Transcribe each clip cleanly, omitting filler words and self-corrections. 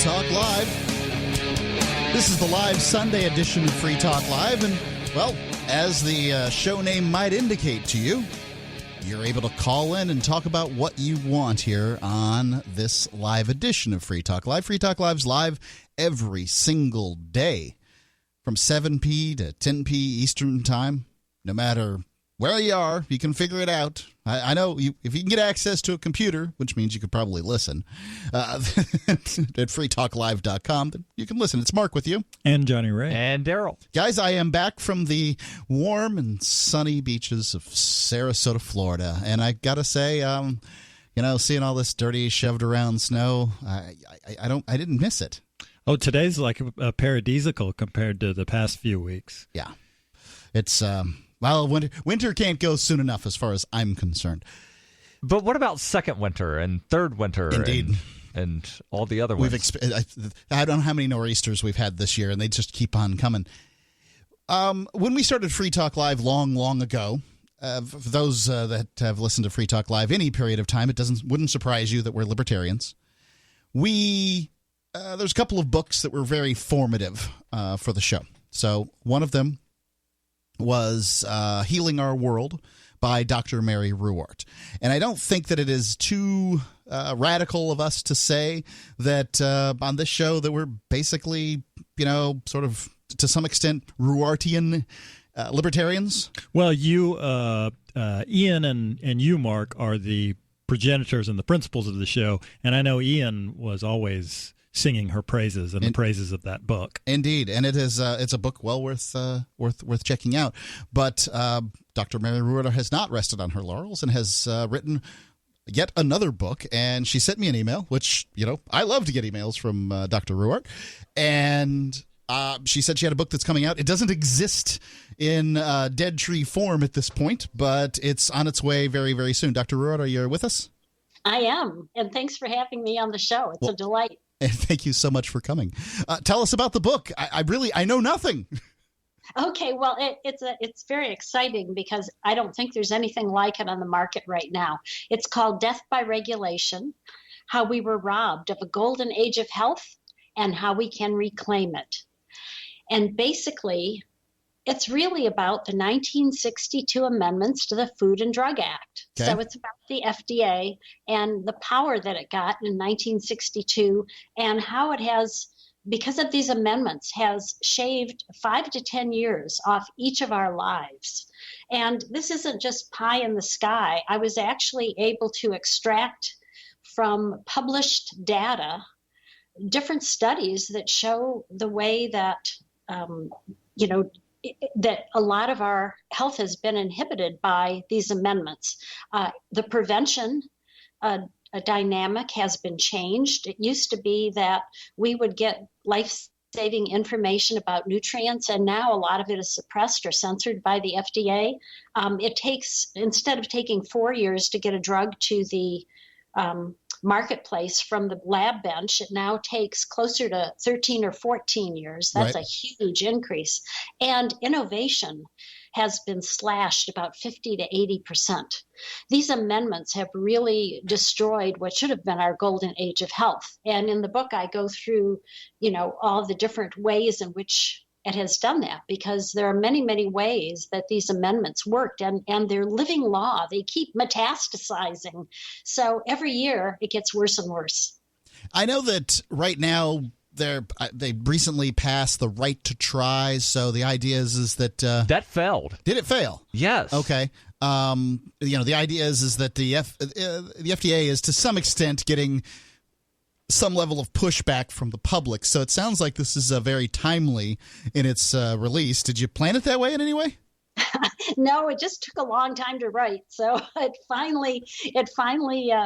Talk Live. This is the live Sunday edition of Free Talk Live, and, well, as the show name might indicate to you, you're able to call in and talk about what you want here on this live edition of Free Talk Live. Free Talk Live's live every single day from 7p to 10p Eastern Time. No matter where you are, you can figure it out. I know if you can get access to a computer, which means you could probably listen, at freetalklive.com, then you can listen. It's Mark with you. And Johnny Ray. And Daryl. Guys, I am back from the warm and sunny beaches of Sarasota, Florida. And I got to say, seeing all this dirty, shoved around snow, I didn't miss it. Oh, today's like a paradisiacal compared to the past few weeks. Yeah. It's... Well, winter can't go soon enough as far as I'm concerned. But what about second winter and third winter? Indeed. And all the other ones? I don't know how many nor'easters we've had this year, and they just keep on coming. When we started Free Talk Live long ago, for those that have listened to Free Talk Live any period of time, wouldn't surprise you that we're libertarians. There's a couple of books that were very formative for the show. So one of them was Healing Our World by Dr. Mary Ruwart. And I don't think that it is too radical of us to say that on this show that we're basically, sort of to some extent Ruwartian libertarians. Well, you, Ian and you, Mark, are the progenitors and the principals of the show. And I know Ian was always singing her praises and the praises of that book. Indeed, and it's a book well worth checking out. But Dr. Mary Ruwart has not rested on her laurels and has written yet another book. And she sent me an email, which I love to get emails from Dr. Ruwart, and she said she had a book that's coming out. It doesn't exist in dead tree form at this point, but it's on its way very, very soon. Dr. Ruwart, are you with us? I am, and thanks for having me on the show. It's a delight. And thank you so much for coming. Tell us about the book. I know nothing. Okay, well, it's very exciting because I don't think there's anything like it on the market right now. It's called Death by Regulation: How We Were Robbed of a Golden Age of Health and How We Can Reclaim It. And basically, it's really about the 1962 amendments to the Food and Drug Act. Okay. So it's about the FDA and the power that it got in 1962 and how it has, because of these amendments, has shaved 5 to 10 years off each of our lives. And this isn't just pie in the sky. I was actually able to extract from published data different studies that show the way that, that a lot of our health has been inhibited by these amendments. The prevention dynamic has been changed. It used to be that we would get life-saving information about nutrients, and now a lot of it is suppressed or censored by the FDA. It takes, instead of taking 4 years to get a drug to the marketplace from the lab bench, it now takes closer to 13 or 14 years. That's right. A huge increase. And innovation has been slashed about 50 to 80%. These amendments have really destroyed what should have been our golden age of health. And in the book, I go through, all the different ways in which it has done that, because there are many, many ways that these amendments worked, and they're living law. They keep metastasizing. So every year it gets worse and worse. I know that right now they recently passed the right to try. So the idea is that that failed. Did it fail? Yes. Okay. The idea is that the FDA is to some extent getting some level of pushback from the public. So it sounds like this is very timely in its release. Did you plan it that way in any way? No, it just took a long time to write. So it finally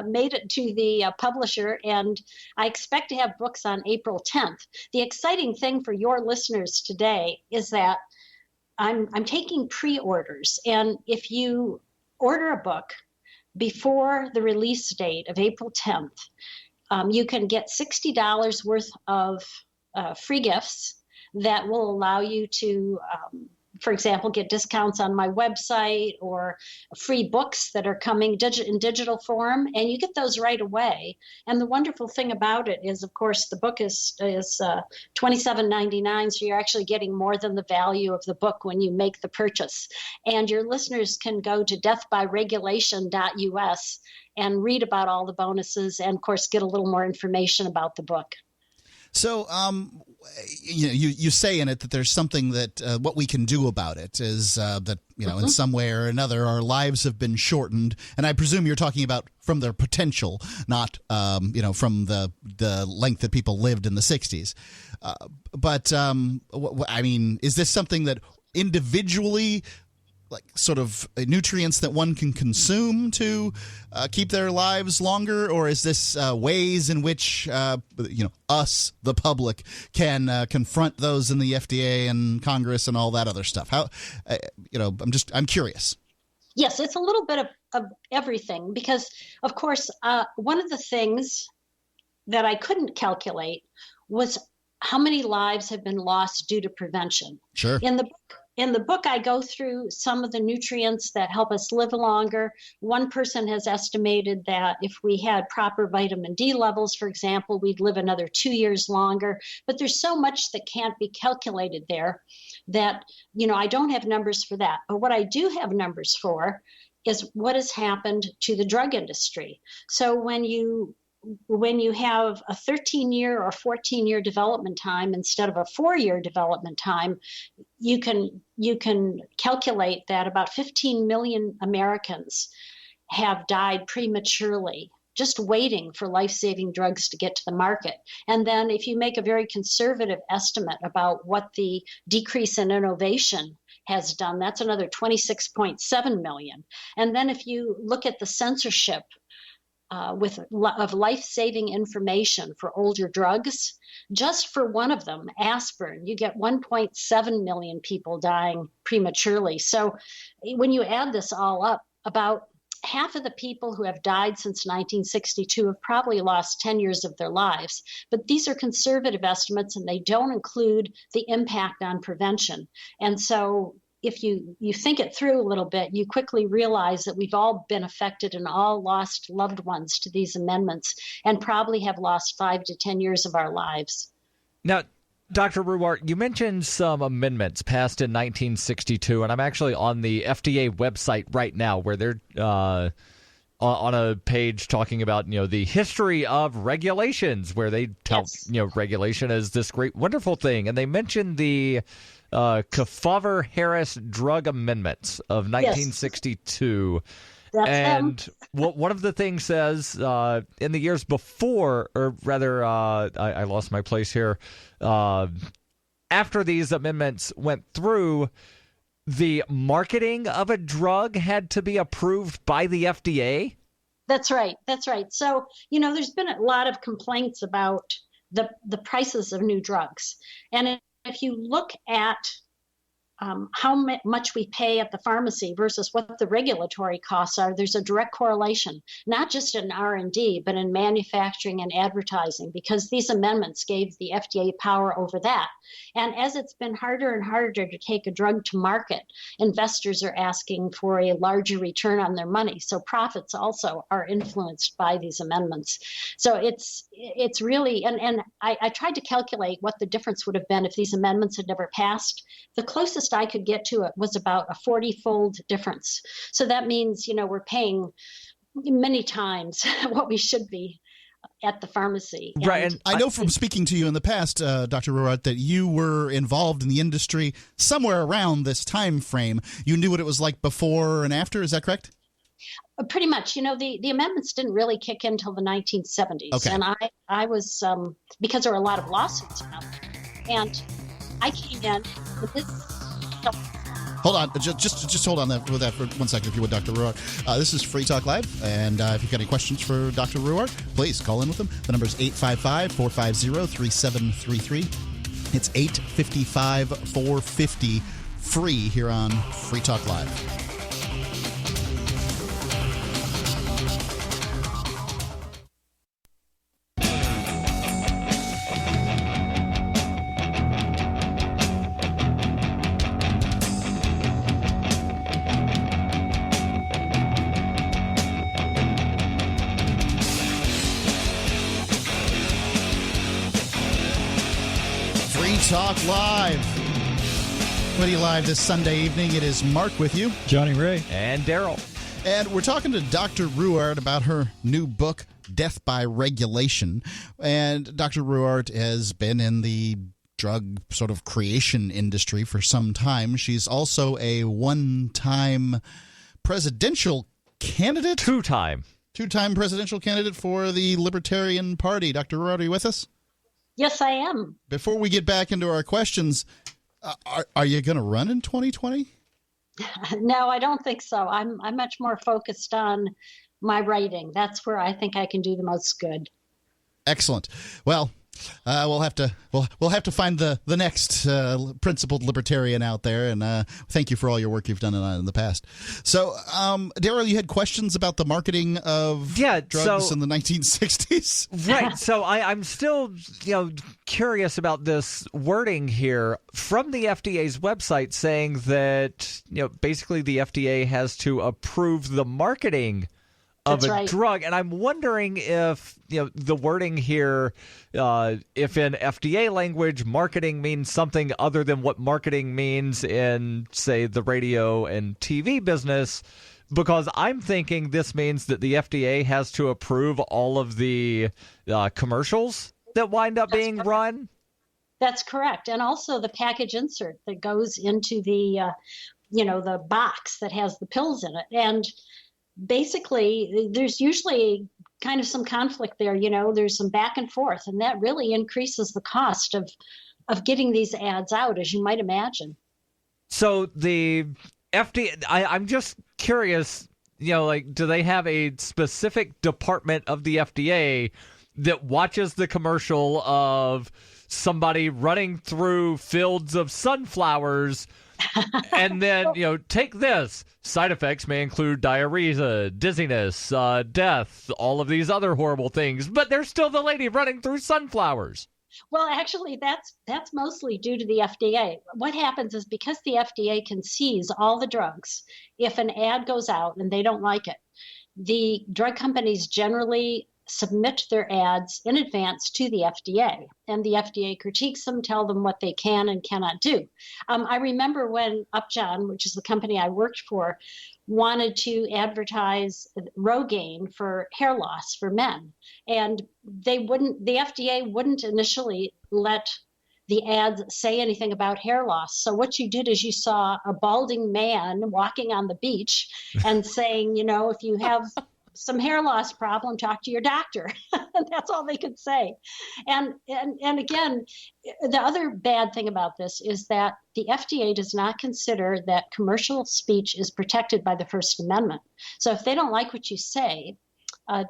made it to the publisher, and I expect to have books on April 10th. The exciting thing for your listeners today is that I'm taking pre-orders, and if you order a book before the release date of April 10th, you can get $60 worth of free gifts that will allow you to for example, get discounts on my website or free books that are coming in digital form, and you get those right away. And the wonderful thing about it is, of course, the book is $27.99, so you're actually getting more than the value of the book when you make the purchase. And your listeners can go to deathbyregulation.us and read about all the bonuses and, of course, get a little more information about the book. So, you say in it that there's something that what we can do about it is that, in some way or another, our lives have been shortened. And I presume you're talking about from their potential, not, from the length that people lived in the 60s. But is this something that individually, like sort of nutrients that one can consume to keep their lives longer, or is this ways in which us, the public, can confront those in the FDA and Congress and all that other stuff? How I'm curious. Yes, it's a little bit of everything, because of course one of the things that I couldn't calculate was how many lives have been lost due to prevention. Sure. In the book, I go through some of the nutrients that help us live longer. One person has estimated that if we had proper vitamin D levels, for example, we'd live another 2 years longer. But there's so much that can't be calculated there that, I don't have numbers for that. But what I do have numbers for is what has happened to the drug industry. So when you have a 13-year or 14-year development time instead of a 4-year development time, you can calculate that about 15 million Americans have died prematurely, just waiting for life-saving drugs to get to the market. And then if you make a very conservative estimate about what the decrease in innovation has done, that's another 26.7 million. And then if you look at the censorship of life-saving information for older drugs, just for one of them, aspirin, you get 1.7 million people dying prematurely. So when you add this all up, about half of the people who have died since 1962 have probably lost 10 years of their lives. But these are conservative estimates, and they don't include the impact on prevention. And so if you think it through a little bit, you quickly realize that we've all been affected and all lost loved ones to these amendments, and probably have lost 5 to 10 years of our lives. Now, Dr. Ruwart, you mentioned some amendments passed in 1962, and I'm actually on the FDA website right now where they're on a page talking about, the history of regulations, where they tell, regulation is this great, wonderful thing. And they mentioned the Kefauver-Harris drug amendments of 1962. That's and them. One of the things says in the years before, or rather, I lost my place here, after these amendments went through, the marketing of a drug had to be approved by the FDA? That's right. So, there's been a lot of complaints about the prices of new drugs. And if you look at how much we pay at the pharmacy versus what the regulatory costs are, there's a direct correlation, not just in R&D, but in manufacturing and advertising, because these amendments gave the FDA power over that. And as it's been harder and harder to take a drug to market, investors are asking for a larger return on their money. So profits also are influenced by these amendments. So it's really, and I tried to calculate what the difference would have been if these amendments had never passed. The closest I could get to it was about a 40-fold difference. So that means, we're paying many times what we should be at the pharmacy. Right. And I know from speaking to you in the past, Dr. Ruwart, that you were involved in the industry somewhere around this time frame. You knew what it was like before and after. Is that correct? Pretty much. The amendments didn't really kick in until the 1970s. Okay. And I was, because there were a lot of lawsuits about it. And I came in with this. Hold on. Just hold on with that for 1 second, if you would, Dr. Ruwart. This is Free Talk Live, and if you've got any questions for Dr. Ruwart, please call in with them. The number is 855-450-3733. It's 855-450 free here on Free Talk Live. Talk Live. Coming live this Sunday evening. It is Mark with you. Johnny Ray. And Daryl. And we're talking to Dr. Ruwart about her new book, Death by Regulation. And Dr. Ruwart has been in the drug sort of creation industry for some time. She's also a one-time presidential candidate. Two-time presidential candidate for the Libertarian Party. Dr. Ruwart, are you with us? Yes, I am. Before we get back into our questions, are you going to run in 2020? No, I don't think so. I'm much more focused on my writing. That's where I think I can do the most good. Excellent. Well, we'll have to find the next principled libertarian out there, and thank you for all your work you've done in the past. So, Daryl, you had questions about the marketing of drugs in the 1960s, right? So I'm still curious about this wording here from the FDA's website, saying that basically the FDA has to approve the marketing of a drug, and I'm wondering if the wording here, if in FDA language, marketing means something other than what marketing means in, say, the radio and TV business, because I'm thinking this means that the FDA has to approve all of the commercials that wind up being run. That's correct, and also the package insert that goes into the the box that has the pills in it. And basically, there's usually kind of some conflict there. There's some back and forth, and that really increases the cost of getting these ads out, as you might imagine. So the FDA, I'm just curious, do they have a specific department of the FDA that watches the commercial of somebody running through fields of sunflowers and then, take this. Side effects may include diarrhea, dizziness, death, all of these other horrible things, but there's still the lady running through sunflowers. Well, actually, that's mostly due to the FDA. What happens is because the FDA can seize all the drugs, if an ad goes out and they don't like it, the drug companies generally submit their ads in advance to the FDA, and the FDA critiques them, tell them what they can and cannot do. I remember when Upjohn, which is the company I worked for, wanted to advertise Rogaine for hair loss for men, and the FDA wouldn't initially let the ads say anything about hair loss. So what you did is you saw a balding man walking on the beach and saying, if you have some hair loss problem, talk to your doctor. That's all they could say. And again, the other bad thing about this is that the FDA does not consider that commercial speech is protected by the First Amendment. So if they don't like what you say,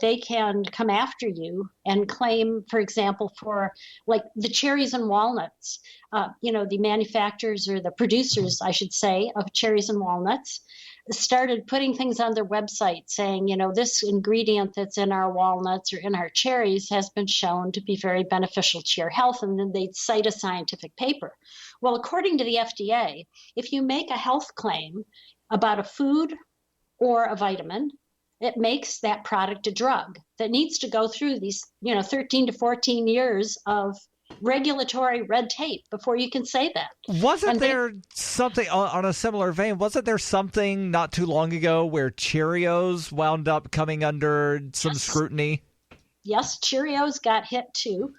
they can come after you and claim, for example, for like the cherries and walnuts, the manufacturers or the producers, I should say, of cherries and walnuts started putting things on their website saying, this ingredient that's in our walnuts or in our cherries has been shown to be very beneficial to your health. And then they'd cite a scientific paper. Well, according to the FDA, if you make a health claim about a food or a vitamin, it makes that product a drug that needs to go through these, 13 to 14 years of regulatory red tape before you can say that. Wasn't there something on a similar vein? Wasn't there something not too long ago where Cheerios wound up coming under some scrutiny? Yes, Cheerios got hit too,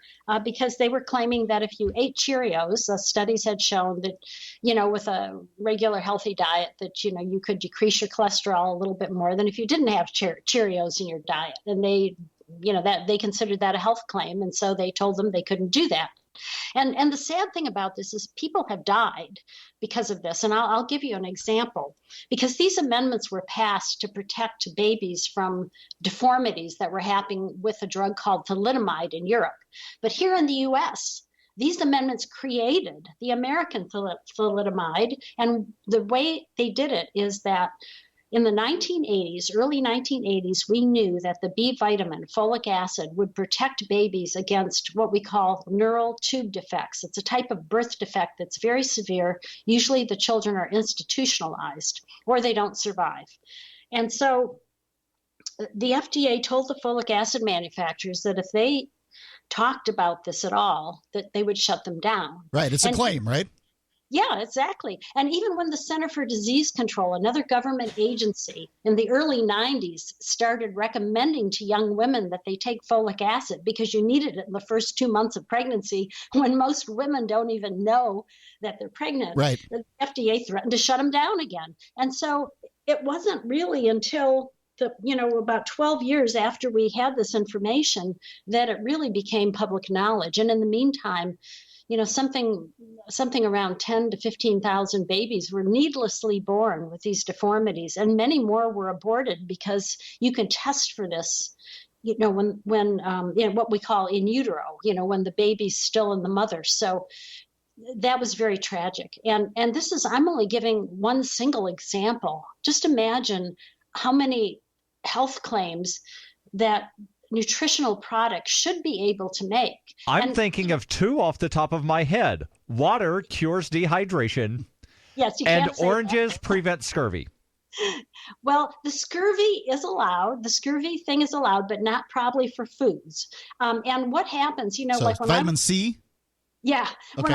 because they were claiming that if you ate Cheerios, studies had shown that, with a regular healthy diet, that, you could decrease your cholesterol a little bit more than if you didn't have Cheerios in your diet. And they considered that a health claim. And so they told them they couldn't do that. And the sad thing about this is people have died because of this. And I'll give you an example. Because these amendments were passed to protect babies from deformities that were happening with a drug called thalidomide in Europe. But here in the U.S., these amendments created the American thalidomide. And the way they did it is that in the 1980s, early 1980s, we knew that the B vitamin, folic acid, would protect babies against what we call neural tube defects. It's a type of birth defect that's very severe. Usually the children are institutionalized or they don't survive. And so the FDA told the folic acid manufacturers that if they talked about this at all, that they would shut them down. Right. It's a claim, right? Yeah, exactly. And even when the Center for Disease Control, another government agency in the early 90s, started recommending to young women that they take folic acid because you needed it in the first 2 months of pregnancy, when most women don't even know that they're pregnant, right, the FDA threatened to shut them down again. And so it wasn't really until about 12 years after we had this information that it really became public knowledge. And in the meantime, something around 10 to 15,000 babies were needlessly born with these deformities, and many more were aborted because you can test for this, when what we call in utero, when the baby's still in the mother. So that was very tragic. And I'm only giving one single example. Just imagine how many health claims that nutritional products should be able to make. I'm thinking of two off the top of my head. Water cures dehydration. Yes, you and can't say oranges that. prevent scurvy. Well, the scurvy is allowed. The scurvy thing is allowed, but not probably for foods. And what happens, so like when vitamin C? Yeah. Okay.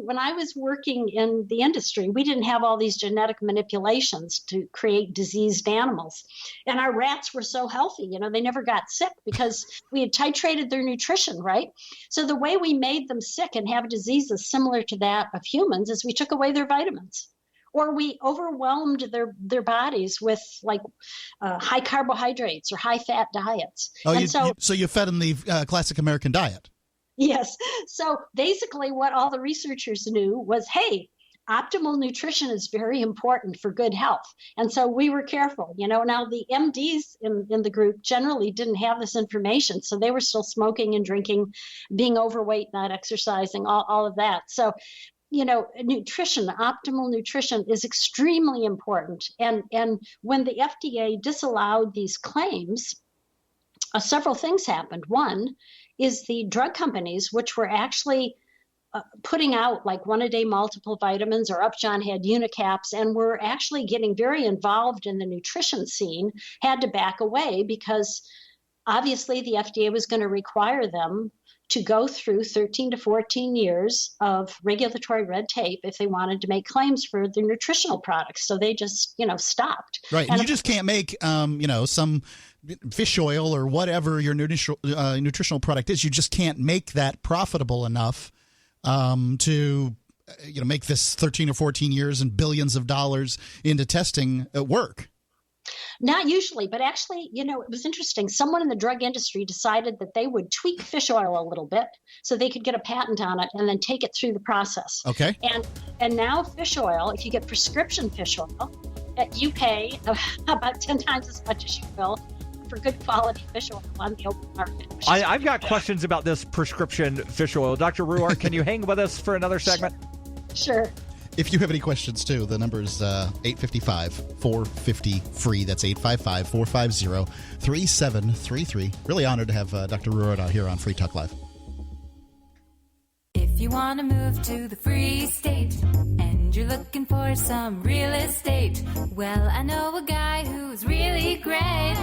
When I was working in the industry, we didn't have all these genetic manipulations to create diseased animals. And our rats were so healthy, they never got sick because we had titrated their nutrition, right? So the way we made them sick and have diseases similar to that of humans is we took away their vitamins. Or we overwhelmed their bodies with high carbohydrates or high fat diets. So you fed them the classic American diet. Yes. So basically what all the researchers knew was, hey, optimal nutrition is very important for good health. And so we were careful. Now the MDs in the group generally didn't have this information. So they were still smoking and drinking, being overweight, not exercising, all of that. So, nutrition, optimal nutrition is extremely important. And when the FDA disallowed these claims, several things happened. One is the drug companies, which were actually putting out like one-a-day multiple vitamins, or Upjohn had Unicaps, and were actually getting very involved in the nutrition scene, had to back away because obviously the FDA was going to require them to go through 13 to 14 years of regulatory red tape if they wanted to make claims for their nutritional products. So they just, stopped. Right. And you just can't make, some fish oil or whatever your nutritional product is. You just can't make that profitable enough to make this 13 or 14 years and billions of dollars into testing work. Not usually, but actually, it was interesting. Someone in the drug industry decided that they would tweak fish oil a little bit so they could get a patent on it and then take it through the process. Okay. And now fish oil, if you get prescription fish oil, you pay about 10 times as much as you will for good quality fish oil on the open market. I've got questions about this prescription fish oil. Dr. Ruwart, can you hang with us for another segment? Sure. If you have any questions, too, the number is 855-450-FREE. That's 855-450-3733. Really honored to have Dr. Ruwart out here on Free Talk Live. If you want to move to the Free State and you're looking for some real estate, well, I know a guy who's really great.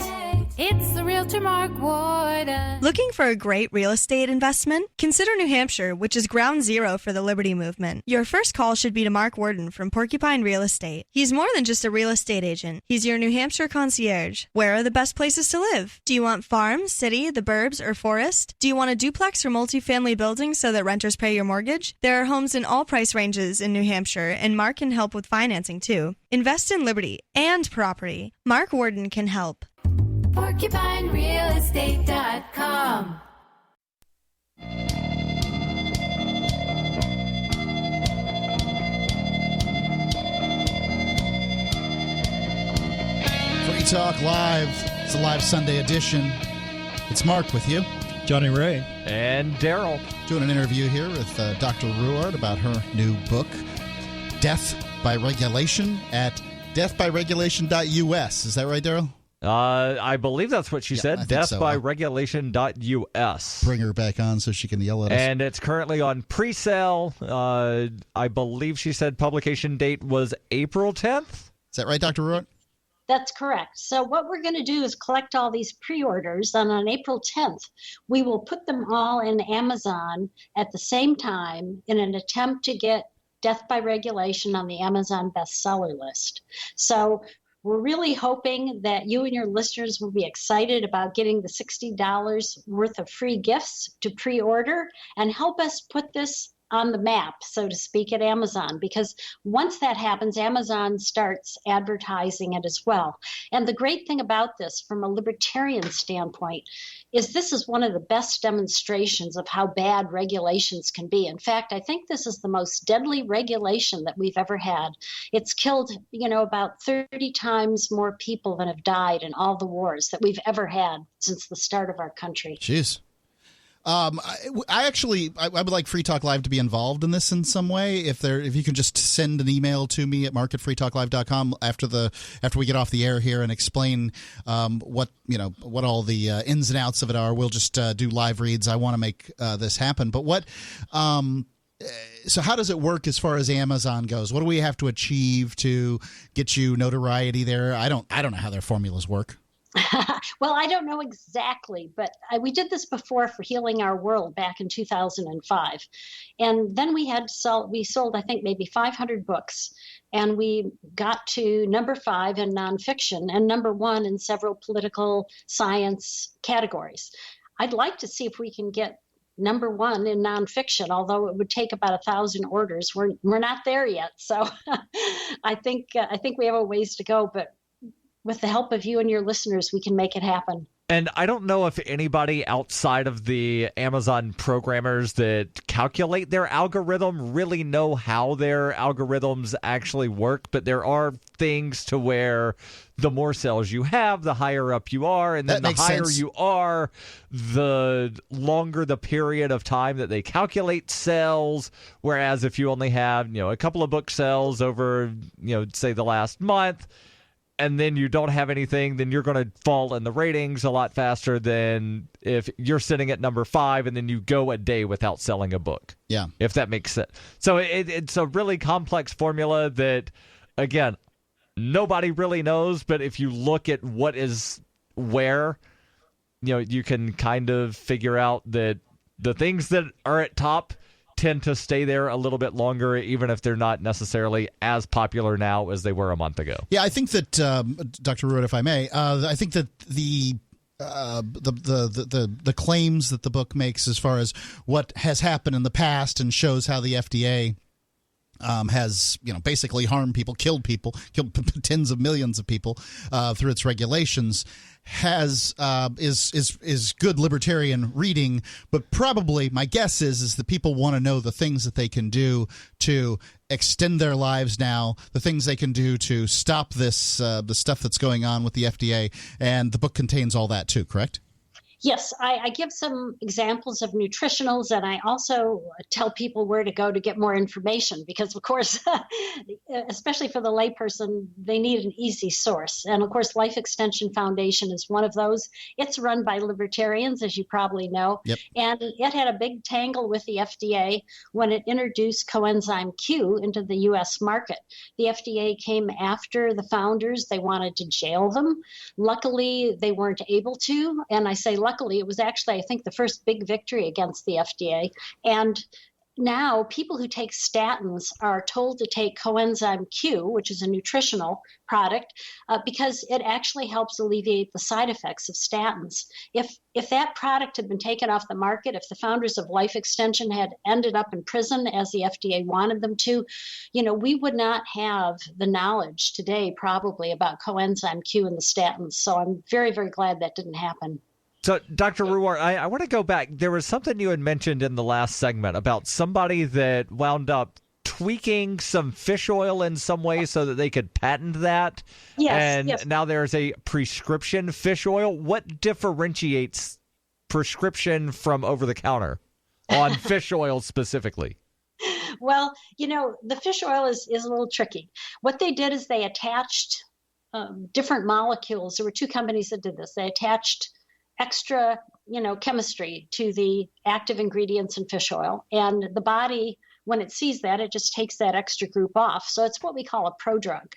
It's the Realtor Mark Warden. Looking for a great real estate investment? Consider New Hampshire, which is ground zero for the Liberty Movement. Your first call should be to Mark Warden from Porcupine Real Estate. He's more than just a real estate agent. He's your New Hampshire concierge. Where are the best places to live? Do you want farm, city, the burbs, or forest? Do you want a duplex or multifamily building so that renters pay your mortgage? There are homes in all price ranges in New Hampshire, and Mark can help with financing too. Invest in liberty and property. Mark Warden can help. PorcupineRealEstate.com. Free Talk Live. It's a live Sunday edition. It's Mark with you. Johnny Ray. And Daryl. Doing an interview here with Dr. Ruwart about her new book, Death by Regulation, at deathbyregulation.us. Is that right, Daryl? I believe that's what she said. Deathbyregulation.us. Bring her back on so she can yell at us. And it's currently on pre-sale. I believe she said publication date was April 10th. Is that right, Dr. Ruwart? That's correct. So what we're going to do is collect all these pre-orders, and on April 10th, we will put them all in Amazon at the same time in an attempt to get Death by Regulation on the Amazon bestseller list. So we're really hoping that you and your listeners will be excited about getting the $60 worth of free gifts to pre-order and help us put this on the map, so to speak, at Amazon, because once that happens, Amazon starts advertising it as well. And the great thing about this, from a libertarian standpoint, is this is one of the best demonstrations of how bad regulations can be. In fact, I think this is the most deadly regulation that we've ever had. It's killed, about 30 times more people than have died in all the wars that we've ever had since the start of our country. Jeez. I would like Free Talk Live to be involved in this in some way. If you can just send an email to me at mark@freetalklive.com after we get off the air here and explain what all the ins and outs of it are. We'll just do live reads. I want to make this happen. But so how does it work as far as Amazon goes? What do we have to achieve to get you notoriety there? I don't know how their formulas work. Well, I don't know exactly, but we did this before for Healing Our World back in 2005. And then we sold, I think, maybe 500 books. And we got to number 5 in nonfiction and number 1 in several political science categories. I'd like to see if we can get number 1 in nonfiction, although it would take about 1,000 orders. We're not there yet. So I think we have a ways to go, but with the help of you and your listeners, we can make it happen. And I don't know if anybody outside of the Amazon programmers that calculate their algorithm really know how their algorithms actually work, but there are things to where the more sales you have, the higher up you are, and then the higher you are, the longer the period of time that they calculate sales. Whereas if you only have, a couple of book sales over, say the last month, and then you don't have anything, then you're going to fall in the ratings a lot faster than if you're sitting at number 5 and then you go a day without selling a book. Yeah. If that makes sense. So it's a really complex formula that, again, nobody really knows. But if you look at what is where, you can kind of figure out that the things that are at top tend to stay there a little bit longer, even if they're not necessarily as popular now as they were a month ago. Yeah, I think that, Dr. Ruwart, if I may, I think that the claims that the book makes as far as what has happened in the past and shows how the FDA has basically harmed people, killed tens of millions of people through its regulations, is good libertarian reading. But probably my guess is that people want to know the things that they can do to extend their lives now, the things they can do to stop this the stuff that's going on with the FDA, and the book contains all that too, correct? Yes, I give some examples of nutritionals, and I also tell people where to go to get more information because, of course, especially for the layperson, they need an easy source. And, of course, Life Extension Foundation is one of those. It's run by libertarians, as you probably know. Yep. And it had a big tangle with the FDA when it introduced coenzyme Q into the U.S. market. The FDA came after the founders. They wanted to jail them. Luckily, they weren't able to, and I say luckily, it was actually, I think, the first big victory against the FDA. And now people who take statins are told to take coenzyme Q, which is a nutritional product, because it actually helps alleviate the side effects of statins. If that product had been taken off the market, if the founders of Life Extension had ended up in prison as the FDA wanted them to, we would not have the knowledge today probably about coenzyme Q and the statins. So I'm very, very glad that didn't happen. So, Dr. Ruwart, I want to go back. There was something you had mentioned in the last segment about somebody that wound up tweaking some fish oil in some way so that they could patent that. Yes, and yes. Now there's a prescription fish oil. What differentiates prescription from over-the-counter on fish oil specifically? Well, the fish oil is a little tricky. What they did is they attached different molecules. There were 2 companies that did this. They attached extra, chemistry to the active ingredients in fish oil. And the body, when it sees that, it just takes that extra group off. So it's what we call a prodrug.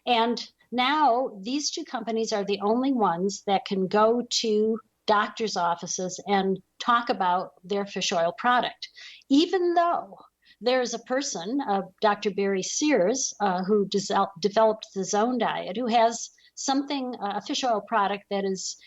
And Now, these two companies are the only ones that can go to doctors' offices and talk about their fish oil product, even though there's a person, Dr. Barry Sears, who developed the Zone Diet, who has a fish oil product that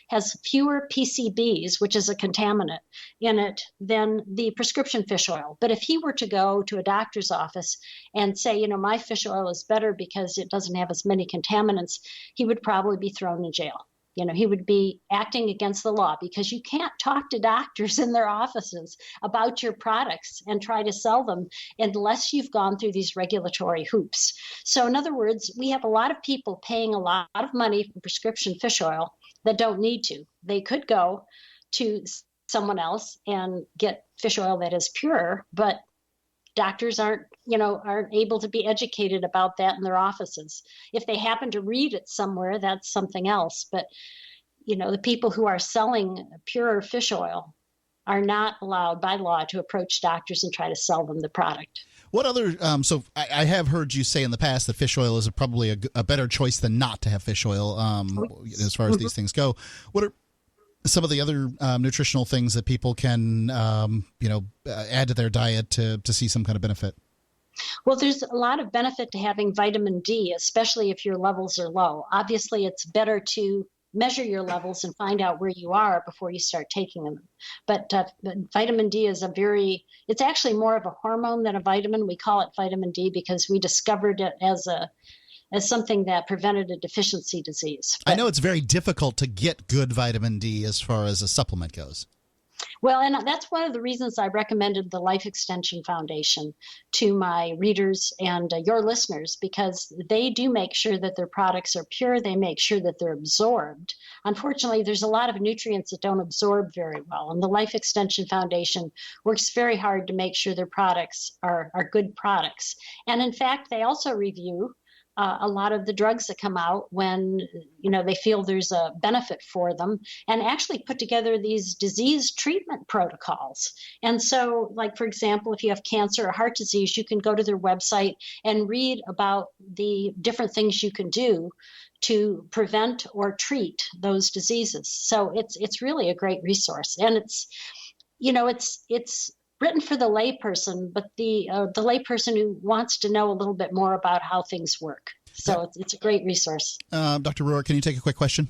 has fewer PCBs, which is a contaminant, in it than the prescription fish oil. But if he were to go to a doctor's office and say, my fish oil is better because it doesn't have as many contaminants, he would probably be thrown in jail. He would be acting against the law, because you can't talk to doctors in their offices about your products and try to sell them unless you've gone through these regulatory hoops. So in other words, we have a lot of people paying a lot of money for prescription fish oil that don't need to. They could go to someone else and get fish oil that is pure, but doctors aren't able to be educated about that in their offices. If they happen to read it somewhere, that's something else. But, the people who are selling pure fish oil are not allowed by law to approach doctors and try to sell them the product. What other so I have heard you say in the past that fish oil is probably a better choice than not to have fish oil as far as these things go. What are some of the other nutritional things that people can, add to their diet to see some kind of benefit? Well, there's a lot of benefit to having vitamin D, especially if your levels are low. Obviously, it's better to measure your levels and find out where you are before you start taking them. But vitamin D is it's actually more of a hormone than a vitamin. We call it vitamin D because we discovered it as something that prevented a deficiency disease. But I know it's very difficult to get good vitamin D as far as a supplement goes. Well, and that's one of the reasons I recommended the Life Extension Foundation to my readers and your listeners, because they do make sure that their products are pure. They make sure that they're absorbed. Unfortunately, there's a lot of nutrients that don't absorb very well, and the Life Extension Foundation works very hard to make sure their products are good products. And in fact, they also review a lot of the drugs that come out when they feel there's a benefit for them, and actually put together these disease treatment protocols. And so, like, for example, if you have cancer or heart disease, you can go to their website and read about the different things you can do to prevent or treat those diseases. So it's really a great resource, and it's written for the layperson, but the layperson who wants to know a little bit more about how things work. So it's a great resource. Dr. Ruwart, can you take a quick question?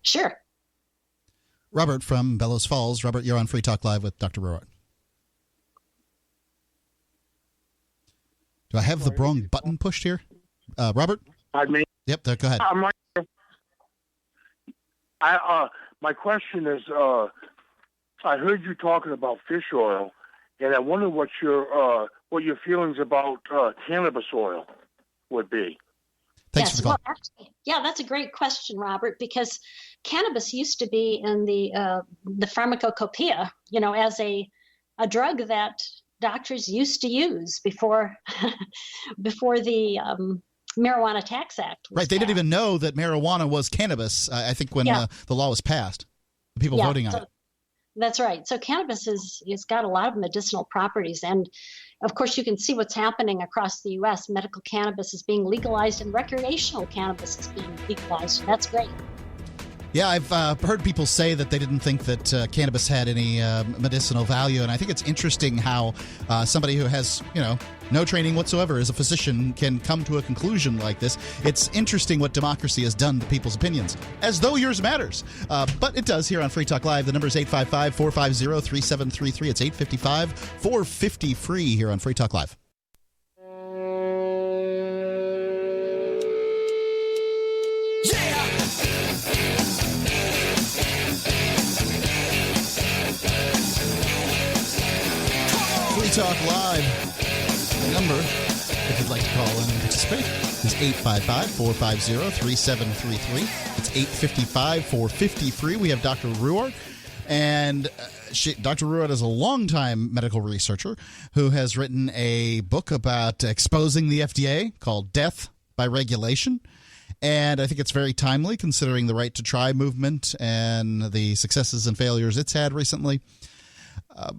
Sure. Robert from Bellows Falls. Robert, you're on Free Talk Live with Dr. Ruwart. Do I have the wrong button pushed here? Robert? Pardon me? Yep, there, go ahead. My question is, I heard you talking about fish oil, and I wonder what your feelings about cannabis oil would be. Thanks for the call. Well, actually, that's a great question, Robert, because cannabis used to be in the pharmacopoeia, as a drug that doctors used to use before the Marijuana Tax Act was right. They passed. didn't even know that marijuana was cannabis, I think, when the law was passed. People voting on it. That's right. So cannabis it's got a lot of medicinal properties. And, of course, you can see what's happening across the U.S. Medical cannabis is being legalized and recreational cannabis is being legalized. That's great. Yeah, I've heard people say that they didn't think that cannabis had any medicinal value, and I think it's interesting how somebody who has, no training whatsoever as a physician can come to a conclusion like this. It's interesting what democracy has done to people's opinions, as though yours matters. But it does here on Free Talk Live. The number is 855-450-3733. It's 855-450-FREE here on Free Talk Live. Talk Live. The number, if you'd like to call in and participate, is 855-450-3733. It's 855-450-FREE. We have Dr. Ruwart, and Dr. Ruwart is a longtime medical researcher who has written a book about exposing the FDA called Death by Regulation. And I think it's very timely considering the Right to Try movement and the successes and failures it's had recently.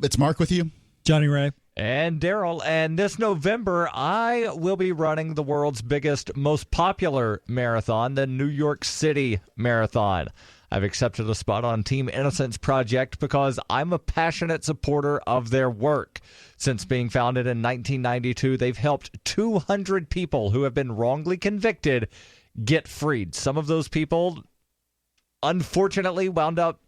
It's Mark with you. Johnny Ray. And Daryl, and this November, I will be running the world's biggest, most popular marathon, the New York City Marathon. I've accepted a spot on Team Innocence Project because I'm a passionate supporter of their work. Since being founded in 1992, they've helped 200 people who have been wrongly convicted get freed. Some of those people, unfortunately, wound up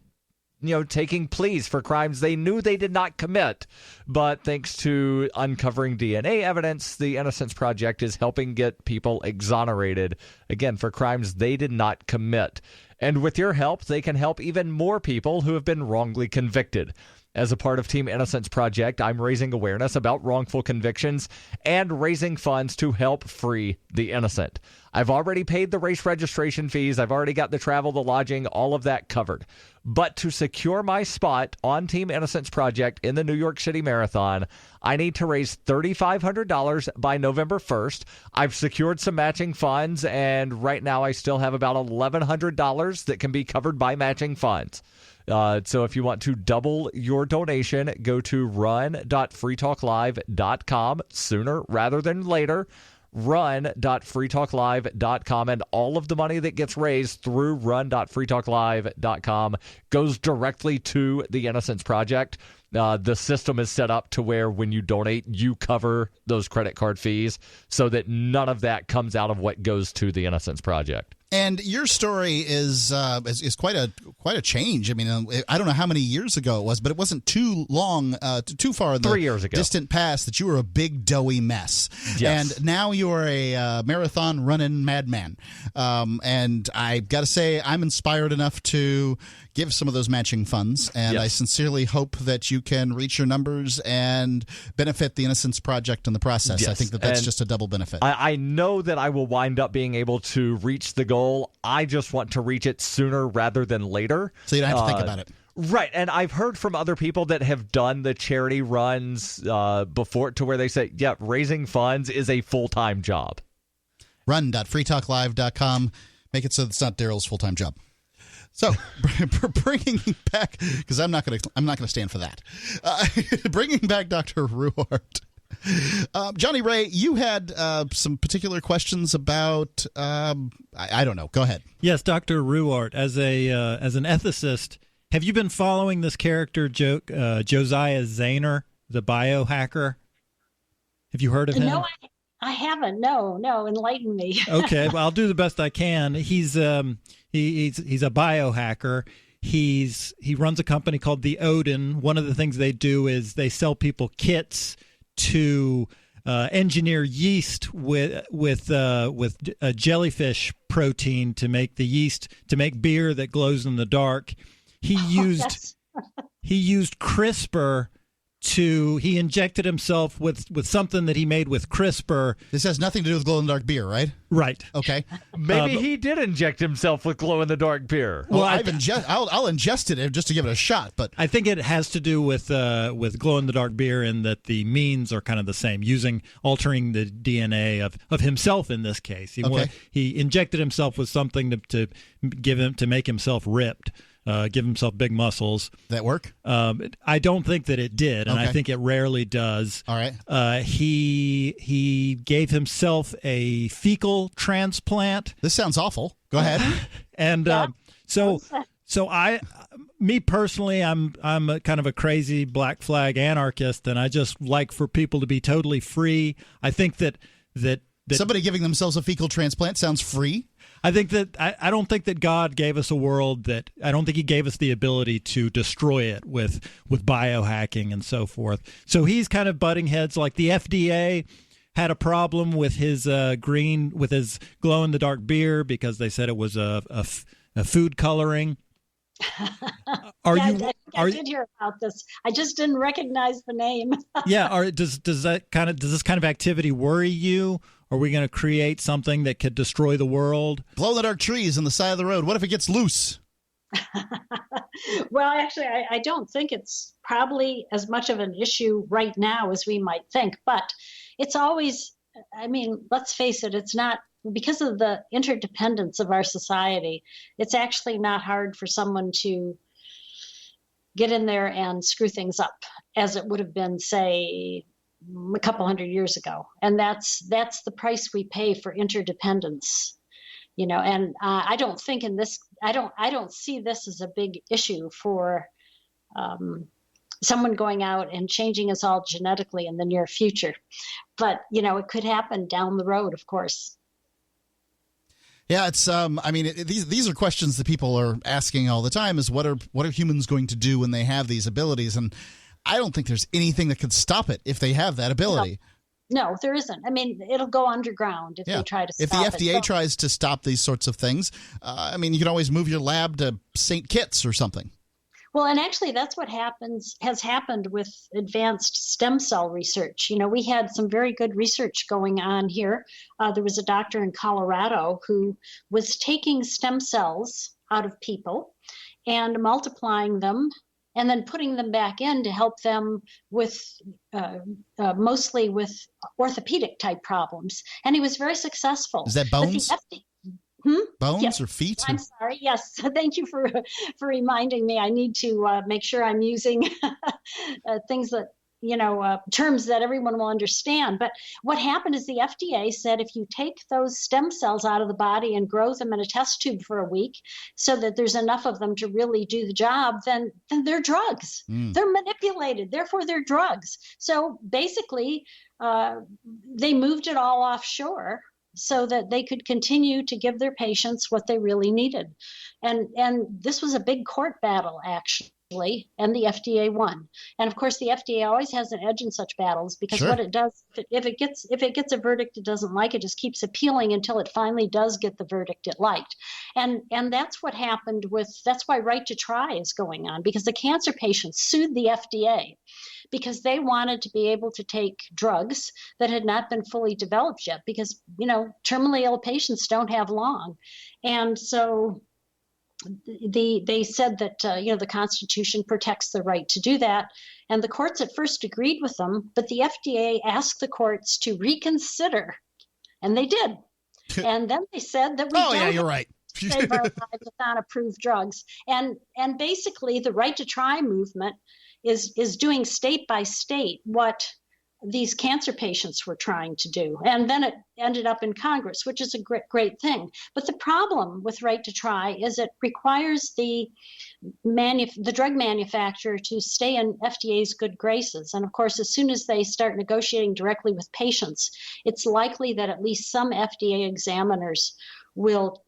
taking pleas for crimes they knew they did not commit. But thanks to uncovering DNA evidence, the Innocence Project is helping get people exonerated, again, for crimes they did not commit. And with your help, they can help even more people who have been wrongly convicted. As a part of Team Innocence Project, I'm raising awareness about wrongful convictions and raising funds to help free the innocent. I've already paid the race registration fees. I've already got the travel, the lodging, all of that covered. But to secure my spot on Team Innocence Project in the New York City Marathon, I need to raise $3,500 by November 1st. I've secured some matching funds, and right now I still have about $1,100 that can be covered by matching funds. So if you want to double your donation, go to run.freetalklive.com sooner rather than later. Run.freetalklive.com, and all of the money that gets raised through run.freetalklive.com goes directly to the Innocence Project. The system is set up to where when you donate, you cover those credit card fees so that none of that comes out of what goes to the Innocence Project. And your story is quite a change. I mean, I don't know how many years ago it was, but it wasn't too long, too far in the 3 years ago. Distant past that you were a big doughy mess. Yes. And now you are a marathon running madman. And I got to say, I'm inspired enough to give some of those matching funds, and Yes. I sincerely hope that you can reach your numbers and benefit the Innocence Project in the process. Yes. I think that's And just a double benefit. I know that I will wind up being able to reach the goal. I just want to reach it sooner rather than later. So you don't have to think about it. Right, and I've heard from other people that have done the charity runs before to where they say, yeah, raising funds is a full-time job. Run.freetalklive.com. Make it so it's not Daryl's full-time job. So, bringing back, because I'm not going to stand for that. Bringing back Dr. Ruwart. Johnny Ray, you had some particular questions about, I don't know. Go ahead. Yes, Dr. Ruwart, as an ethicist, have you been following this character, Josiah Zayner, the biohacker? Have you heard of him? No, I haven't. No, enlighten me. Okay, well, I'll do the best I can. He's a biohacker. He runs a company called the Odin. One of the things they do is they sell people kits to engineer yeast with a jellyfish protein to make the yeast to make beer that glows in the dark. He used CRISPR he injected himself with something that he made with CRISPR. This has nothing to do with glow-in-the-dark beer, right? Right. Okay. Maybe he did inject himself with glow-in-the-dark beer. Well, I'll ingest it just to give it a shot, but I think it has to do with glow-in-the-dark beer, and that the means are kind of the same, altering the DNA of himself in this case. He injected himself with something to make himself ripped. Give himself big muscles. That work? I don't think that it did, and I think it rarely does. All right. He gave himself a fecal transplant. This sounds awful. Go ahead. And so me personally, I'm a kind of a crazy black flag anarchist, and I just like for people to be totally free. I think that somebody giving themselves a fecal transplant sounds free. I think that I don't think that God gave us a world that I don't think he gave us the ability to destroy it with biohacking and so forth. So he's kind of butting heads. Like the FDA had a problem with his glow in the dark beer because they said it was a food coloring. I did hear about this. I just didn't recognize the name. Yeah. Does this kind of activity worry you? Are we going to create something that could destroy the world? Glow-in-the-dark trees on the side of the road. What if it gets loose? Well, actually, I don't think it's probably as much of an issue right now as we might think. But it's always, let's face it, it's not, because of the interdependence of our society, it's actually not hard for someone to get in there and screw things up, as it would have been, say, a couple hundred years ago, and that's the price we pay for interdependence. And I don't think I don't see this as a big issue for someone going out and changing us all genetically in the near future. But, it could happen down the road, of course. Yeah, it's these are questions that people are asking all the time, is what are humans going to do when they have these abilities? And I don't think there's anything that could stop it if they have that ability. No, there isn't. I mean, it'll go underground if they try to stop it. If the FDA tries to stop these sorts of things, you can always move your lab to St. Kitts or something. Well, and actually that's what has happened with advanced stem cell research. We had some very good research going on here. There was a doctor in Colorado who was taking stem cells out of people and multiplying them and then putting them back in to help them with mostly with orthopedic type problems. And he was very successful. Is that bones? Bones yes. or feet? I'm sorry. Yes. Thank you for reminding me. I need to make sure I'm using things that, terms that everyone will understand. But what happened is the FDA said if you take those stem cells out of the body and grow them in a test tube for a week so that there's enough of them to really do the job, then they're drugs. They're manipulated. Therefore, they're drugs. So basically, they moved it all offshore so that they could continue to give their patients what they really needed. And this was a big court battle, actually, and the FDA won. And of course, the FDA always has an edge in such battles because what it does, if it gets a verdict it doesn't like, it just keeps appealing until it finally does get the verdict it liked. And that's what happened that's why Right to Try is going on, because the cancer patients sued the FDA because they wanted to be able to take drugs that had not been fully developed yet, because, terminally ill patients don't have long. And so they said that, the Constitution protects the right to do that. And the courts at first agreed with them, but the FDA asked the courts to reconsider, and they did. And then they said that you're right. Save our lives with unapproved drugs. And basically the Right to Try movement is doing state by state what these cancer patients were trying to do. And then it ended up in Congress, which is a great thing. But the problem with Right to Try is it requires the drug manufacturer to stay in FDA's good graces. And of course, as soon as they start negotiating directly with patients, it's likely that at least some FDA examiners will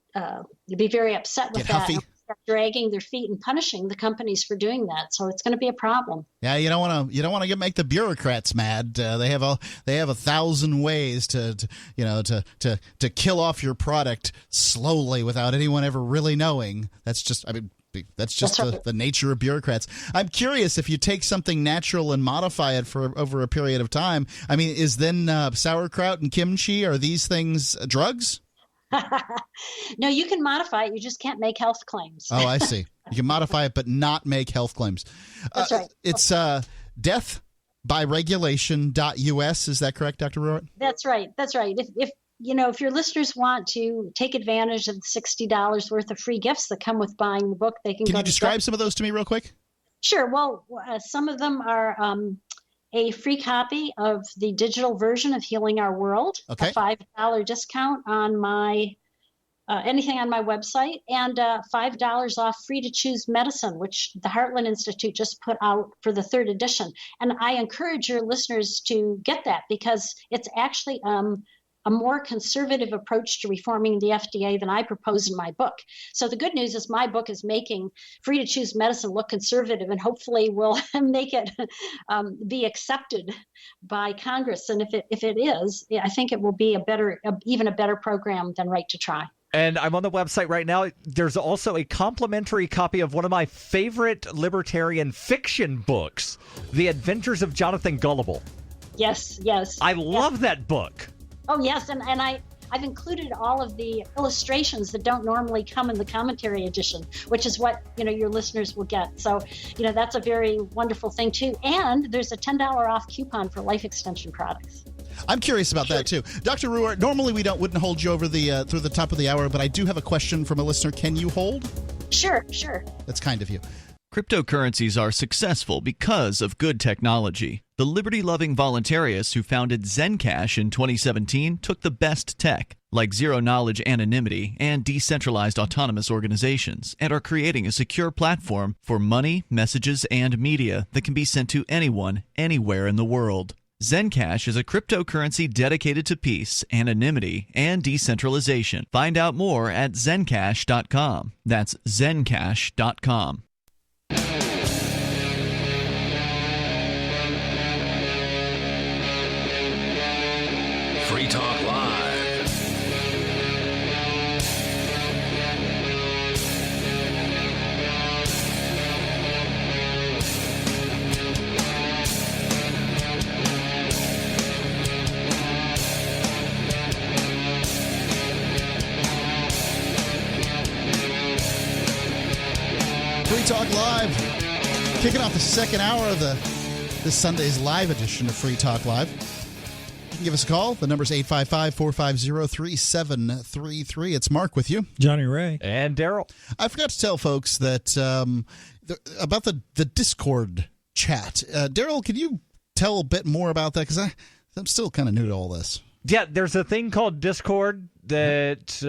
be very upset with that. And start dragging their feet and punishing the companies for doing that. So it's going to be a problem. Yeah, you don't want to make the bureaucrats mad. They have 1,000 ways to kill off your product slowly without anyone ever really knowing. That's just the nature of bureaucrats. I'm curious, if you take something natural and modify it for over a period of time, is then sauerkraut and kimchi, are these things drugs? No, you can modify it. You just can't make health claims. Oh, I see. You can modify it, but not make health claims. That's right. It's deathbyregulation.us. Is that correct, Dr. Ruwart? That's right. If your listeners want to take advantage of the $60 worth of free gifts that come with buying the book, they can. Can you describe some of those to me real quick? Sure. Well, some of them are a free copy of the digital version of Healing Our World, a $5 discount on my anything on my website, and $5 off Free to Choose Medicine, which the Heartland Institute just put out for the 3rd edition. And I encourage your listeners to get that because it's actually a more conservative approach to reforming the FDA than I propose in my book. So the good news is my book is making Free to Choose Medicine look conservative, and hopefully will make it be accepted by Congress. And if it is, I think it will be even a better program than Right to Try. And I'm on the website right now. There's also a complimentary copy of one of my favorite libertarian fiction books, The Adventures of Jonathan Gullible. Yes. I love that book. Oh, yes, and I've included all of the illustrations that don't normally come in the commentary edition, which is what, your listeners will get. So, that's a very wonderful thing, too. And there's a $10 off coupon for life extension products. I'm curious about that, too. Dr. Ruwart, normally we wouldn't hold you over through the top of the hour, but I do have a question from a listener. Can you hold? Sure. That's kind of you. Cryptocurrencies are successful because of good technology. The liberty-loving voluntarists who founded Zencash in 2017 took the best tech, like zero-knowledge anonymity and decentralized autonomous organizations, and are creating a secure platform for money, messages, and media that can be sent to anyone, anywhere in the world. Zencash is a cryptocurrency dedicated to peace, anonymity, and decentralization. Find out more at zencash.com. That's zencash.com. Free Talk Live. Free Talk Live. Kicking off the second hour of this Sunday's live edition of Free Talk Live. You can give us a call. The number's 855-450-3733. It's Mark with you. Johnny Ray. And Daryl. I forgot to tell folks that about the Discord chat. Daryl, can you tell a bit more about that? Because I'm still kind of new to all this. Yeah, there's a thing called Discord that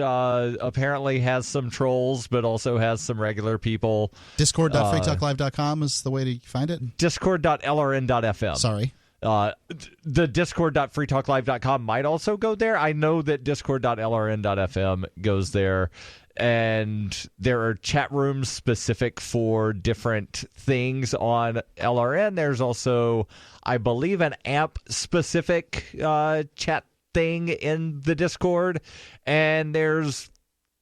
apparently has some trolls, but also has some regular people. Discord.freetalklive.com is the way to find it? Discord.lrn.fm. Sorry. The discord.freetalklive.com might also go there. I know that discord.lrn.fm goes there, and there are chat rooms specific for different things on LRN. There's also, I believe, an AMP-specific chat thing in the Discord, and there's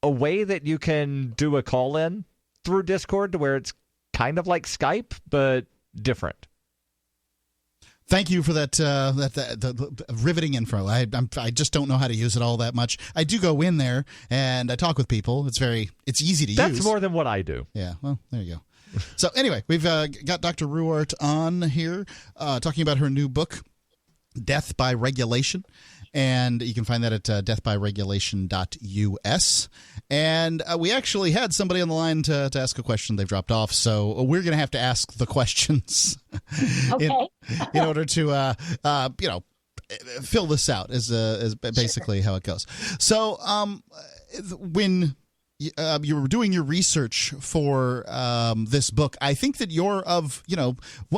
a way that you can do a call-in through Discord to where it's kind of like Skype, but different. Thank you for that the riveting info. I just don't know how to use it all that much. I do go in there and I talk with people. It's easy to use. That's more than what I do. Yeah, well, there you go. So anyway, we've got Dr. Ruwart on here talking about her new book, Death by Regulation. And you can find that at deathbyregulation.us. And we actually had somebody on the line to ask a question. They've dropped off, so we're going to have to ask the questions Okay. in order to, fill this out is basically how it goes. So when you were doing your research for this book, I think that you're of,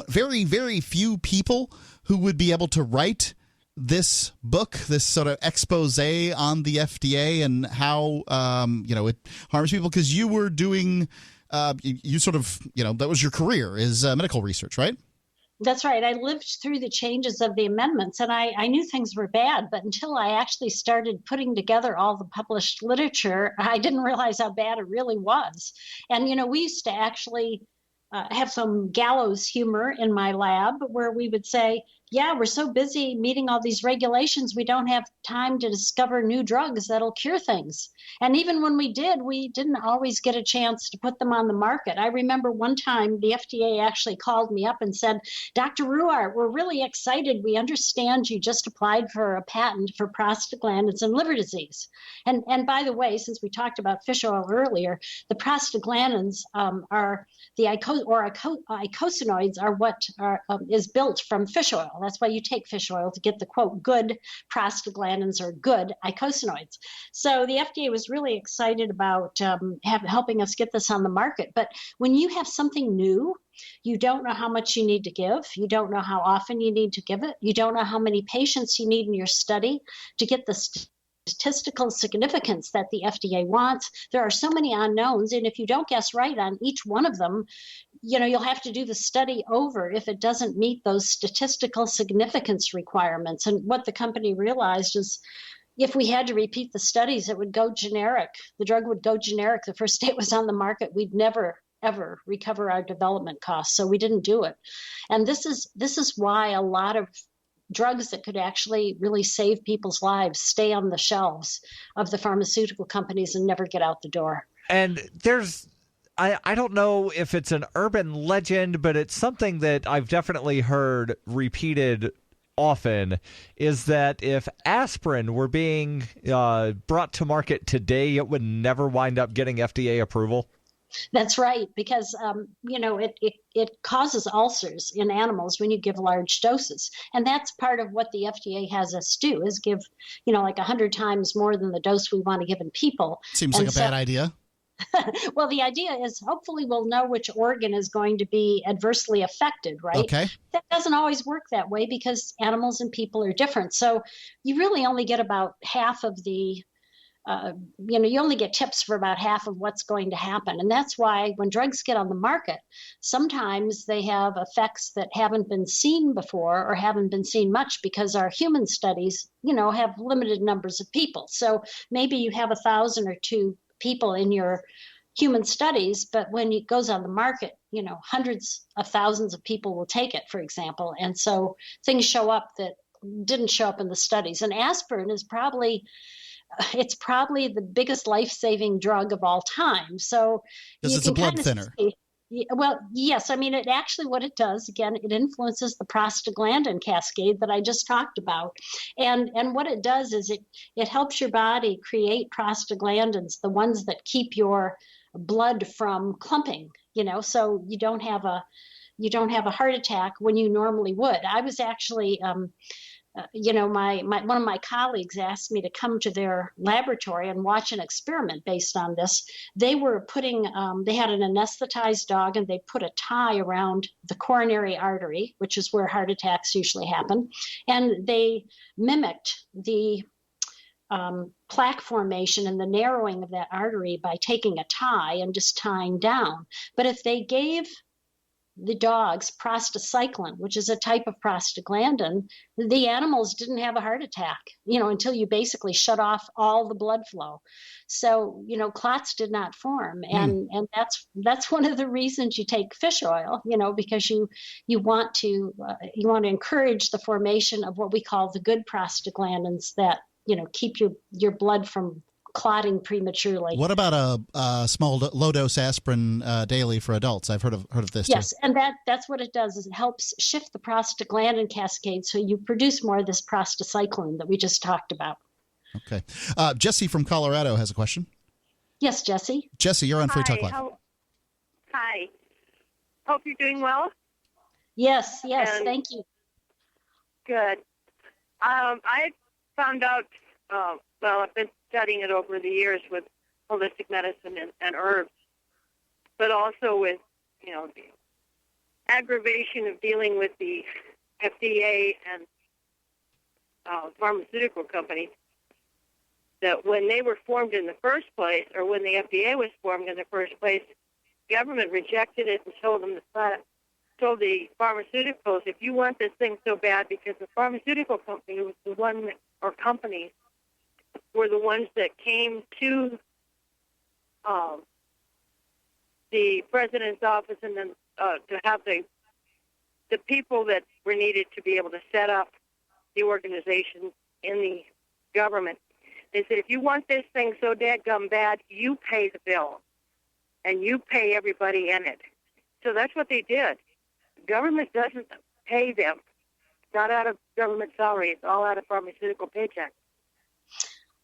very, very few people who would be able to write this book, this sort of expose on the FDA and how, it harms people, because you were doing, you sort of, that was your career, is medical research, right? That's right. I lived through the changes of the amendments, and I knew things were bad, but until I actually started putting together all the published literature, I didn't realize how bad it really was. And, we used to actually have some gallows humor in my lab where we would say, yeah, we're so busy meeting all these regulations, we don't have time to discover new drugs that'll cure things. And even when we did, we didn't always get a chance to put them on the market. I remember one time the FDA actually called me up and said, Dr. Ruwart, we're really excited. We understand you just applied for a patent for prostaglandins and liver disease. And by the way, since we talked about fish oil earlier, the prostaglandins are the icosanoids are what is built from fish oil. That's why you take fish oil to get the, quote, good prostaglandins or good icosanoids. So the FDA was really excited about helping us get this on the market. But when you have something new, you don't know how much you need to give. You don't know how often you need to give it. You don't know how many patients you need in your study to get the statistical significance that the FDA wants. There are so many unknowns, and if you don't guess right on each one of them, you'll have to do the study over if it doesn't meet those statistical significance requirements. And what the company realized is if we had to repeat the studies, it would go generic. The drug would go generic the first day it was on the market. We'd never ever recover our development costs, so we didn't do it. And this is why a lot of drugs that could actually really save people's lives stay on the shelves of the pharmaceutical companies and never get out the door. And there's, I don't know if it's an urban legend, but it's something that I've definitely heard repeated often, is that if aspirin were being brought to market today, it would never wind up getting FDA approval. That's right, because it causes ulcers in animals when you give large doses, and that's part of what the FDA has us do is give, like 100 times more than the dose we want to give in people. Seems like a bad idea. Well, the idea is hopefully we'll know which organ is going to be adversely affected, right? Okay. That doesn't always work that way because animals and people are different. So you really only get about half of the you only get tips for about half of what's going to happen. And that's why when drugs get on the market, sometimes they have effects that haven't been seen before or haven't been seen much because our human studies, have limited numbers of people. So maybe you have 1,000 or 2 people in your human studies, but when it goes on the market, hundreds of thousands of people will take it, for example. And so things show up that didn't show up in the studies. And aspirin is probably the biggest life-saving drug of all time. So because it's a blood thinner. Well, yes. I mean, it actually, what it does, again, it influences the prostaglandin cascade that I just talked about. And what it does is it helps your body create prostaglandins, the ones that keep your blood from clumping, so you don't have a heart attack when you normally would. I was actually, my one of my colleagues asked me to come to their laboratory and watch an experiment based on this. They were they had an anesthetized dog and they put a tie around the coronary artery, which is where heart attacks usually happen. And they mimicked the plaque formation and the narrowing of that artery by taking a tie and just tying down. But if they gave the dogs prostacyclin, which is a type of prostaglandin, the animals didn't have a heart attack, until you basically shut off all the blood flow. So, clots did not form. And that's one of the reasons you take fish oil, because you want to encourage the formation of what we call the good prostaglandins that, keep your blood from clotting prematurely. What about a small low-dose aspirin daily for adults? I've heard of this. Yes, too. and that's what it does is it helps shift the prostaglandin cascade so you produce more of this prostacyclin that we just talked about. Okay. Jesse from Colorado has a question. Yes, Jesse. Jesse, you're on Free Talk Live. Hi. Hope you're doing well. Yes, thank you. Good. I found out, I've been studying it over the years with holistic medicine and herbs, but also with, the aggravation of dealing with the FDA and pharmaceutical companies, that when they were formed in the first place, or when the FDA was formed in the first place, government rejected it and told the pharmaceuticals, if you want this thing so bad, because the pharmaceutical company was the one or companies were the ones that came to the president's office and then to have the people that were needed to be able to set up the organization in the government. They said, if you want this thing so dadgum bad, you pay the bill, and you pay everybody in it. So that's what they did. The government doesn't pay them. It's not out of government salary. It's all out of pharmaceutical paycheck.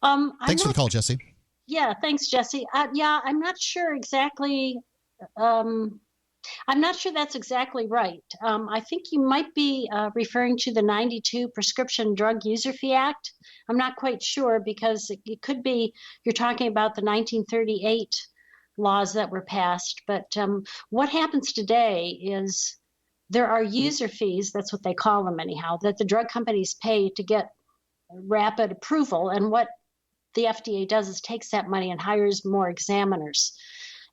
Thanks for the call, Jesse. Yeah, thanks, Jesse. I'm not sure exactly. I'm not sure that's exactly right. I think you might be referring to the 92 Prescription Drug User Fee Act. I'm not quite sure because it could be you're talking about the 1938 laws that were passed. But what happens today is there are user fees, that's what they call them anyhow, that the drug companies pay to get rapid approval. And what the FDA does is takes that money and hires more examiners.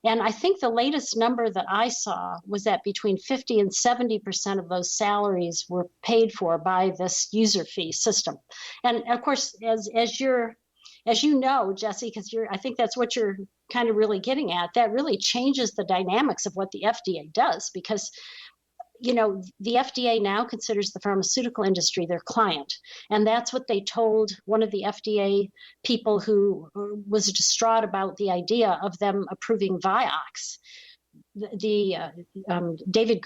And I think the latest number that I saw was that between 50 and 70% of those salaries were paid for by this user fee system. And of course, as you know, Jesse, because I think that's what you're kind of really getting at, that really changes the dynamics of what the FDA does, because the FDA now considers the pharmaceutical industry their client. And that's what they told one of the FDA people who was distraught about the idea of them approving Vioxx. Dr. David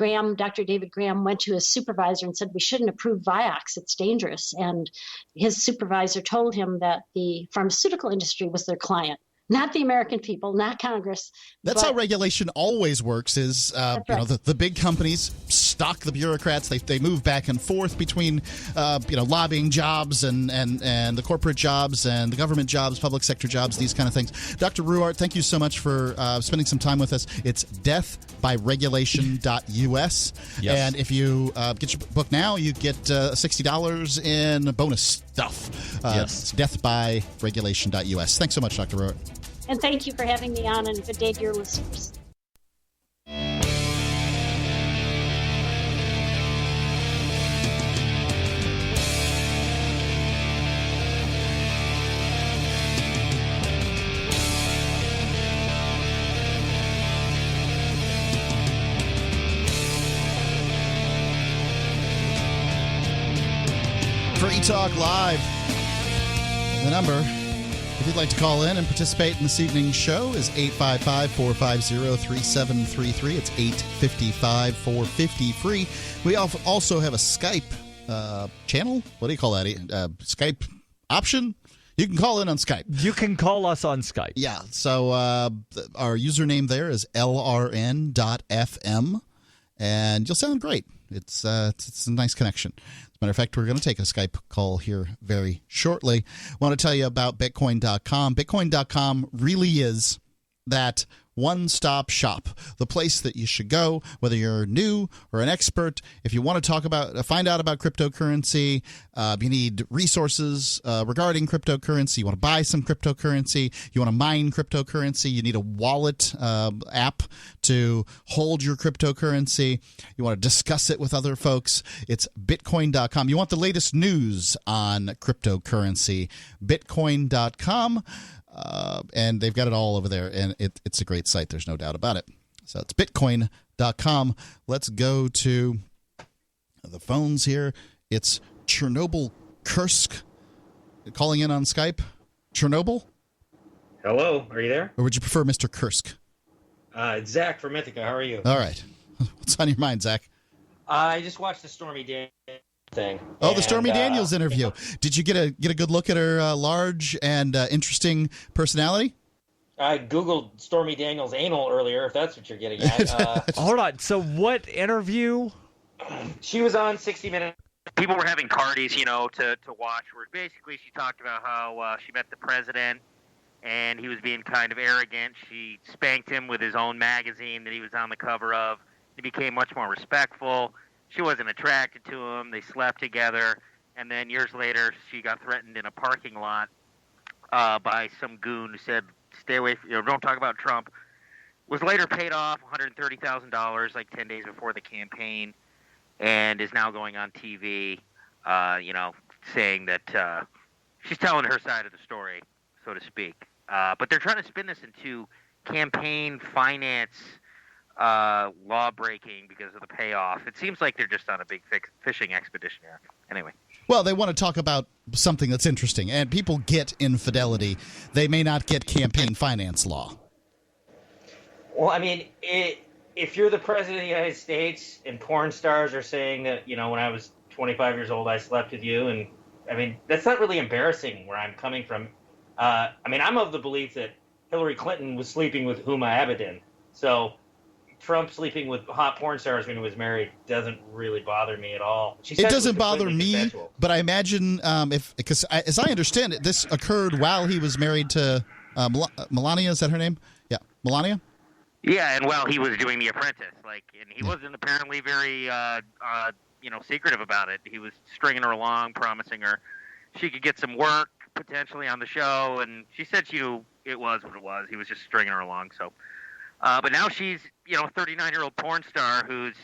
Graham went to his supervisor and said, we shouldn't approve Vioxx, it's dangerous. And his supervisor told him that the pharmaceutical industry was their client, not the American people, not Congress. That's but how regulation always works. Is the big companies stock the bureaucrats. They move back and forth between lobbying jobs and the corporate jobs and the government jobs, public sector jobs, these kind of things. Dr. Ruwart, thank you so much for spending some time with us. It's deathbyregulation.us. Yes. And if you get your book now, you get $60 in bonus stuff. Yes. It's deathbyregulation.us. Thanks so much, Dr. Ruwart. And thank you for having me on, and good day to your listeners. Free Talk Live. The number, if you'd like to call in and participate in this evening's show, is 855-450-3733. It's 855-450-FREE. We also have a Skype channel. What do you call that? Skype option? You can call in on Skype. You can call us on Skype. Yeah. So our username there is lrn.fm, and you'll sound great. It's a nice connection. As a matter of fact, we're going to take a Skype call here very shortly. I want to tell you about Bitcoin.com. Bitcoin.com really is that one-stop shop, the place that you should go, whether you're new or an expert. If you want to find out about cryptocurrency, you need resources regarding cryptocurrency. You want to buy some cryptocurrency. You want to mine cryptocurrency. You need a wallet app to hold your cryptocurrency. You want to discuss it with other folks. It's Bitcoin.com. You want the latest news on cryptocurrency. Bitcoin.com. And they've got it all over there, and it's a great site. There's no doubt about it. So it's Bitcoin.com. Let's go to the phones here. It's Chernobyl Kursk calling in on Skype. Chernobyl? Hello, are you there? Or would you prefer Mr. Kursk? It's Zach from Ithaca. How are you? All right. What's on your mind, Zach? I just watched the Stormy Daniels thing. Oh, the Stormy Daniels interview. Did you get a good look at her large and interesting personality? I Googled Stormy Daniels anal earlier, if that's what you're getting at. Hold on. So what interview? She was on 60 Minutes. People were having parties, to watch, where basically she talked about how she met the president and he was being kind of arrogant. She spanked him with his own magazine that he was on the cover of. He became much more respectful. She wasn't attracted to him. They slept together. And then years later, she got threatened in a parking lot by some goon who said, stay away from, don't talk about Trump. Was later paid off $130,000 like 10 days before the campaign, and is now going on TV, saying that she's telling her side of the story, so to speak. But they're trying to spin this into campaign finance law breaking because of the payoff. It seems like they're just on a big fishing expedition here. Anyway. Well, they want to talk about something that's interesting, and people get infidelity. They may not get campaign finance law. Well, I mean, if you're the president of the United States and porn stars are saying that, when I was 25 years old, I slept with you, and I mean, that's not really embarrassing where I'm coming from. I'm of the belief that Hillary Clinton was sleeping with Huma Abedin. So Trump sleeping with hot porn stars when he was married doesn't really bother me at all. It doesn't bother me, but I imagine because as I understand it, this occurred while he was married to Melania. Is that her name? Yeah, Melania. Yeah, and while he was doing The Apprentice, and he wasn't apparently very, secretive about it. He was stringing her along, promising her she could get some work potentially on the show, and she said she knew it was what it was. He was just stringing her along. So, but now she's, a 39-year-old porn star whose,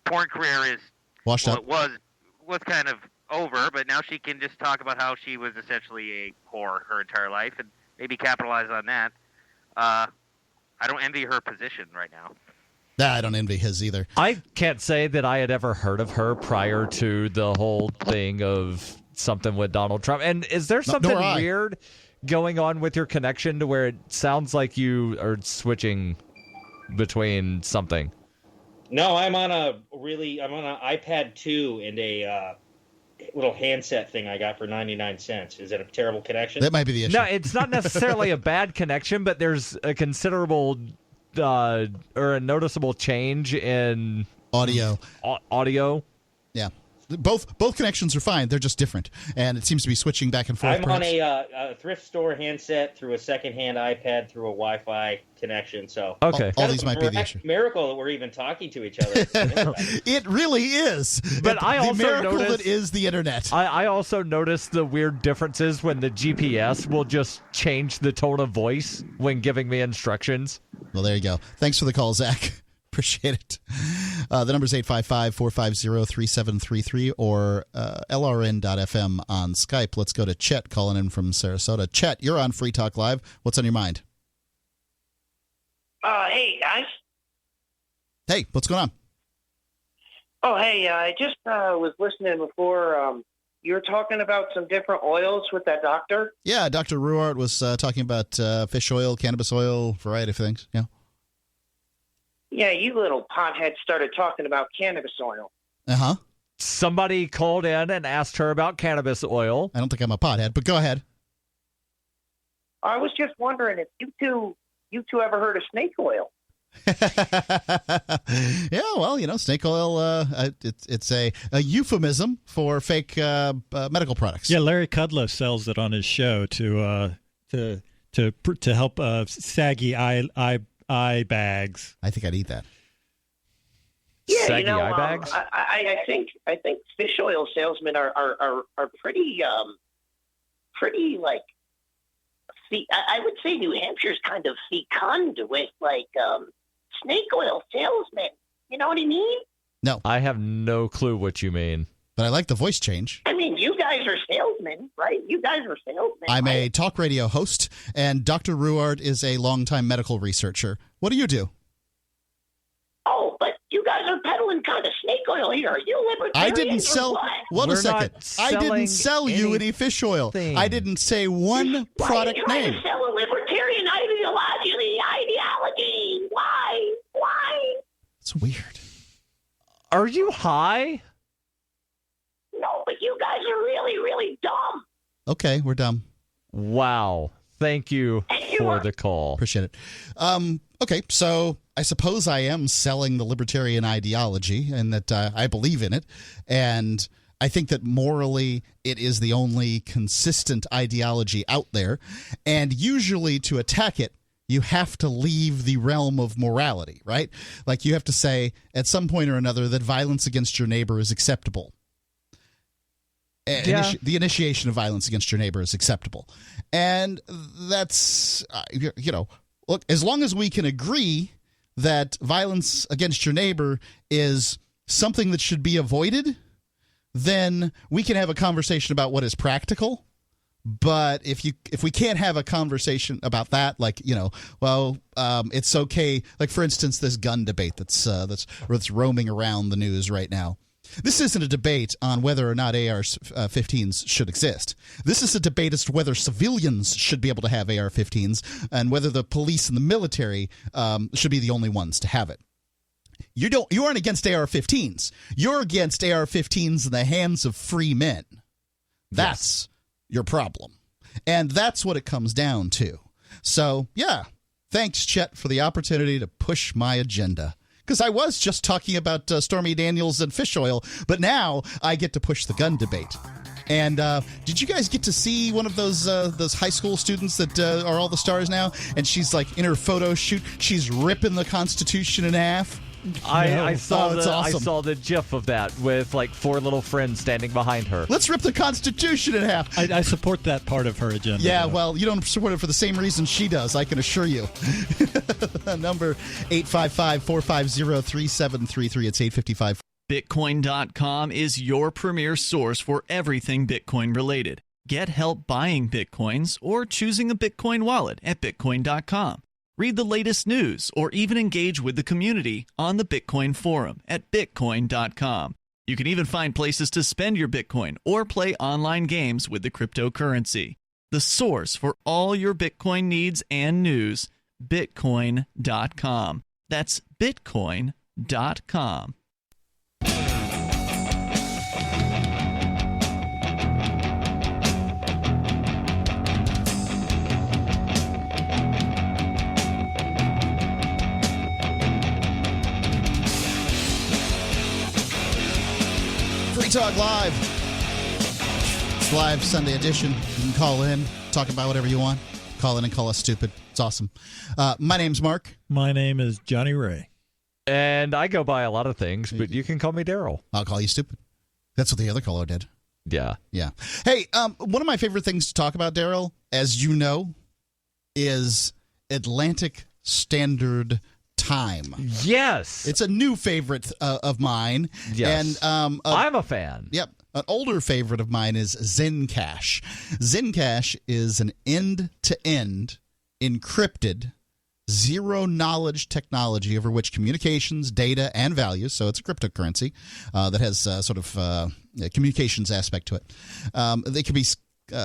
porn career is washed up. It was kind of over, but now she can just talk about how she was essentially a whore her entire life and maybe capitalize on that. I don't envy her position right now. Nah, I don't envy his either. I can't say that I had ever heard of her prior to the whole thing of something with Donald Trump. And is there something weird going on with your connection to where it sounds like you are switching between something? No, I'm on an iPad 2 and a little handset thing I got for 99 cents. Is it a terrible connection? That might be the issue. No, it's not necessarily a bad connection, but there's a considerable or a noticeable change in audio. Audio. Yeah. Both connections are fine. They're just different, and it seems to be switching back and forth. I'm on a thrift store handset through a secondhand iPad through a Wi-Fi connection. So okay, all these might be the issue. Miracle that we're even talking to each other. It really is. But I also miracle noticed, that is the internet. I also noticed the weird differences when the GPS will just change the tone of voice when giving me instructions. Well, there you go. Thanks for the call, Zach. Appreciate it. The number is 855-450-3733 or LRN.FM on Skype. Let's go to Chet calling in from Sarasota. Chet, you're on Free Talk Live. What's on your mind? Hey, guys. Hey, what's going on? Oh, hey, I just was listening before. You were talking about some different oils with that doctor? Yeah, Dr. Ruwart was talking about fish oil, cannabis oil, variety of things. Yeah. Yeah, you little pothead started talking about cannabis oil. Uh-huh. Somebody called in and asked her about cannabis oil. I don't think I'm a pothead, but go ahead. I was just wondering if you two ever heard of snake oil? Yeah, well, snake oil, it's a euphemism for fake medical products. Yeah, Larry Kudlow sells it on his show to help saggy eye bags. I think I'd eat that. Yeah, saggy eye bags. I think fish oil salesmen are pretty like. I would say New Hampshire's kind of fecund with snake oil salesmen. You know what I mean? No, I have no clue what you mean. But I like the voice change. I mean, you guys are salesmen, right? You guys are salesmen. I'm a talk radio host, and Dr. Ruwart is a longtime medical researcher. What do you do? Oh, but you guys are peddling kind of snake oil here. Are you libertarians? I didn't sell. What a second. I didn't sell you any fish oil. I didn't say one product Why are you trying name. to sell a libertarian ideology? Why? It's weird. Are you high? No, but you guys are really, really dumb. Okay, we're dumb. Wow. Thank you for the call. Appreciate it. Okay, so I suppose I am selling the libertarian ideology and that I believe in it. And I think that morally it is the only consistent ideology out there. And usually to attack it, you have to leave the realm of morality, right? Like you have to say at some point or another that violence against your neighbor is acceptable. Yeah. The initiation of violence against your neighbor is acceptable. And that's, look, as long as we can agree that violence against your neighbor is something that should be avoided, then we can have a conversation about what is practical. But if we can't have a conversation about that, it's okay. Like, for instance, this gun debate that's roaming around the news right now. This isn't a debate on whether or not AR-15s should exist. This is a debate as to whether civilians should be able to have AR-15s and whether the police and the military should be the only ones to have it. You aren't against AR-15s. You're against AR-15s in the hands of free men. That's your problem. And that's what it comes down to. So, yeah, thanks, Chet, for the opportunity to push my agenda. Because I was just talking about Stormy Daniels and fish oil, but now I get to push the gun debate. And did you guys get to see one of those high school students that are all the stars now? And she's like in her photo shoot, she's ripping the Constitution in half. I saw it's awesome. I saw the GIF of that with like four little friends standing behind her. Let's rip the Constitution in half. I support that part of her agenda. Yeah, well, you don't support it for the same reason she does, I can assure you. Number 855-450-3733. It's 855. Bitcoin.com is your premier source for everything Bitcoin related. Get help buying Bitcoins or choosing a Bitcoin wallet at Bitcoin.com. Read the latest news or even engage with the community on the Bitcoin forum at Bitcoin.com. You can even find places to spend your Bitcoin or play online games with the cryptocurrency. The source for all your Bitcoin needs and news, Bitcoin.com. That's Bitcoin.com. Talk Live. It's live Sunday edition. You can call in, talk about whatever you want. Call in and call us stupid. It's awesome. My name's Mark. My name is Johnny Ray. And I go by a lot of things, but you can call me Daryl. I'll call you stupid. That's what the other caller did. Yeah. Yeah. Hey, one of my favorite things to talk about, Daryl, as you know, is Atlantic Standard Time. Yes. It's a new favorite of mine. Yes. And I'm a fan. Yep. An older favorite of mine is Zencash. Zencash is an end-to-end encrypted zero-knowledge technology over which communications, data, and values, so it's a cryptocurrency that has sort of a communications aspect to it. They can be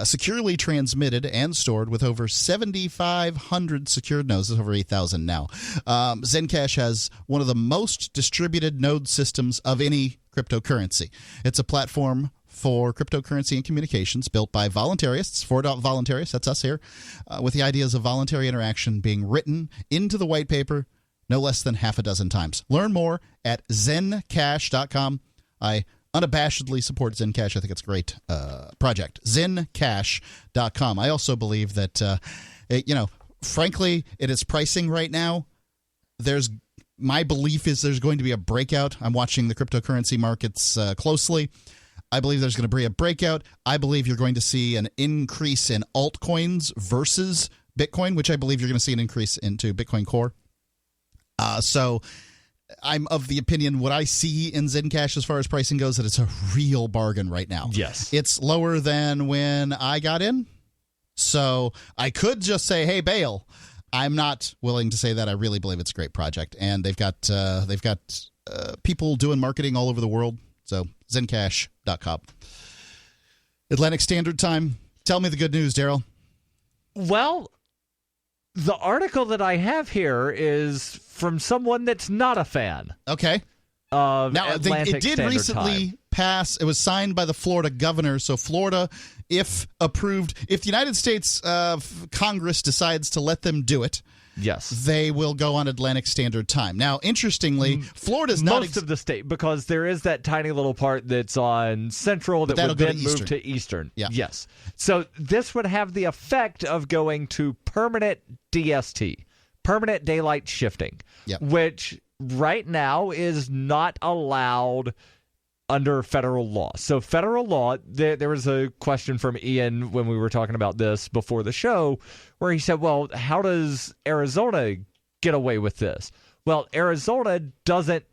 securely transmitted and stored with over 7,500 secured nodes. There's over 8,000 now. Zencash has one of the most distributed node systems of any cryptocurrency. It's a platform for cryptocurrency and communications built by voluntarists, for voluntarists, that's us here, with the ideas of voluntary interaction being written into the white paper no less than half a dozen times. Learn more at zencash.com. I unabashedly support Zencash. I think it's a great project. Zencash.com. I also believe that, frankly, at its pricing right now, my belief is there's going to be a breakout. I'm watching the cryptocurrency markets closely. I believe there's going to be a breakout. I believe you're going to see an increase in altcoins versus Bitcoin, which I believe you're going to see an increase into Bitcoin Core. So I'm of the opinion what I see in Zencash as far as pricing goes that it's a real bargain right now. Yes. It's lower than when I got in. So I could just say, hey, bail. I'm not willing to say that. I really believe it's a great project. And they've got people doing marketing all over the world. So zencash.com. Atlantic Standard Time. Tell me the good news, Daryl. Well, the article that I have here is from someone that's not a fan. Okay. Of now, Atlantic it did Standard recently Time. pass. It was signed by the Florida governor. So Florida, if approved, if the United States Congress decides to let them do it, yes, they will go on Atlantic Standard Time. Now, interestingly, Florida's not most of the state, because there is that tiny little part that's on Central that would then move to Eastern. Yeah. Yes. So this would have the effect of going to permanent DST, permanent daylight shifting, which right now is not allowed under federal law. So federal law, there was a question from Ian when we were talking about this before the show where he said, well, how does Arizona get away with this? Well, Arizona doesn't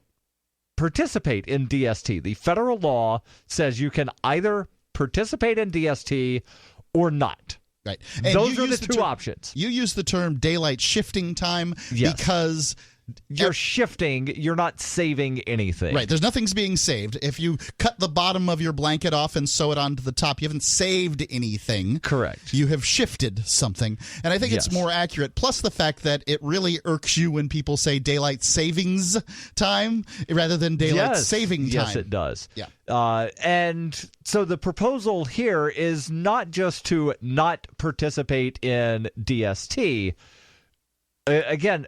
participate in DST. The federal law says you can either participate in DST or not. Right. And those are the two options. You use the term daylight shifting time because you're shifting, you're not saving anything. Right. There's nothing's being saved. If you cut the bottom of your blanket off and sew it onto the top, you haven't saved anything. Correct. You have shifted something. And I think it's more accurate. Plus the fact that it really irks you when people say daylight savings time rather than daylight saving time. Yes, it does. Yeah. And so the proposal here is not just to not participate in DST. Again,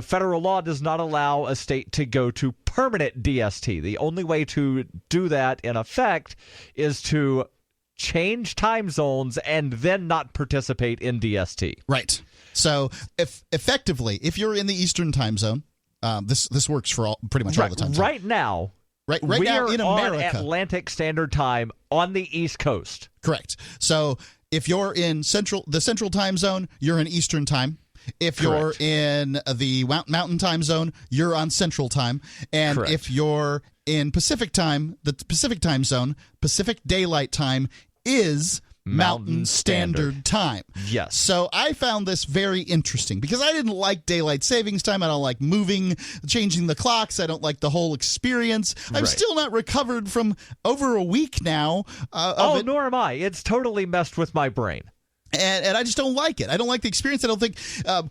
federal law does not allow a state to go to permanent DST. The only way to do that, in effect, is to change time zones and then not participate in DST. Right. So, effectively, if you're in the Eastern time zone, this works for pretty much all the time. Right now, we now are in America, on Atlantic Standard Time on the East Coast. Correct. So, if you're in the Central time zone, you're in Eastern time. If you're in the Mountain time zone, you're on Central time. And if you're in Pacific time, the Pacific time zone, Pacific Daylight Time is Mountain Standard Time. Yes. So I found this very interesting because I didn't like daylight savings time. I don't like changing the clocks. I don't like the whole experience. I'm still not recovered from over a week now. Nor am I. It's totally messed with my brain. And I just don't like it. I don't like the experience. I don't think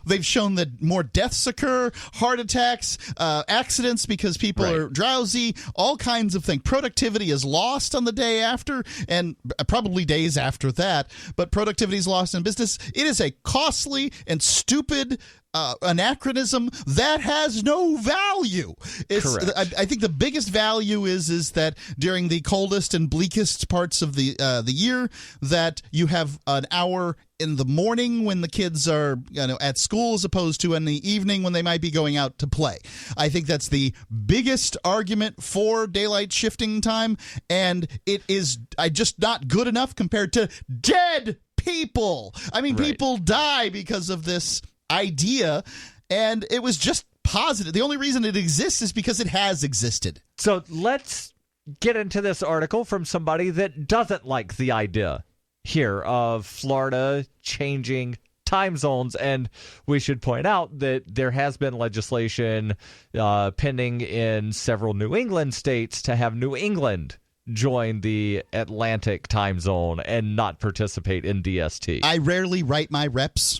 they've shown that more deaths occur, heart attacks, accidents because people are drowsy, all kinds of things. Productivity is lost on the day after and probably days after that, but productivity is lost in business. It is a costly and stupid anachronism that has no value. Correct. I think the biggest value is that during the coldest and bleakest parts of the year, that you have an hour in the morning when the kids are at school as opposed to in the evening when they might be going out to play. I think that's the biggest argument for daylight shifting time, and it is just not good enough compared to dead people. I mean, people die because of this idea, and it was just positive. The only reason it exists is because it has existed. So let's get into this article from somebody that doesn't like the idea here of Florida changing time zones. And we should point out that there has been legislation pending in several New England states to have New England join the Atlantic time zone and not participate in DST. I rarely write my reps,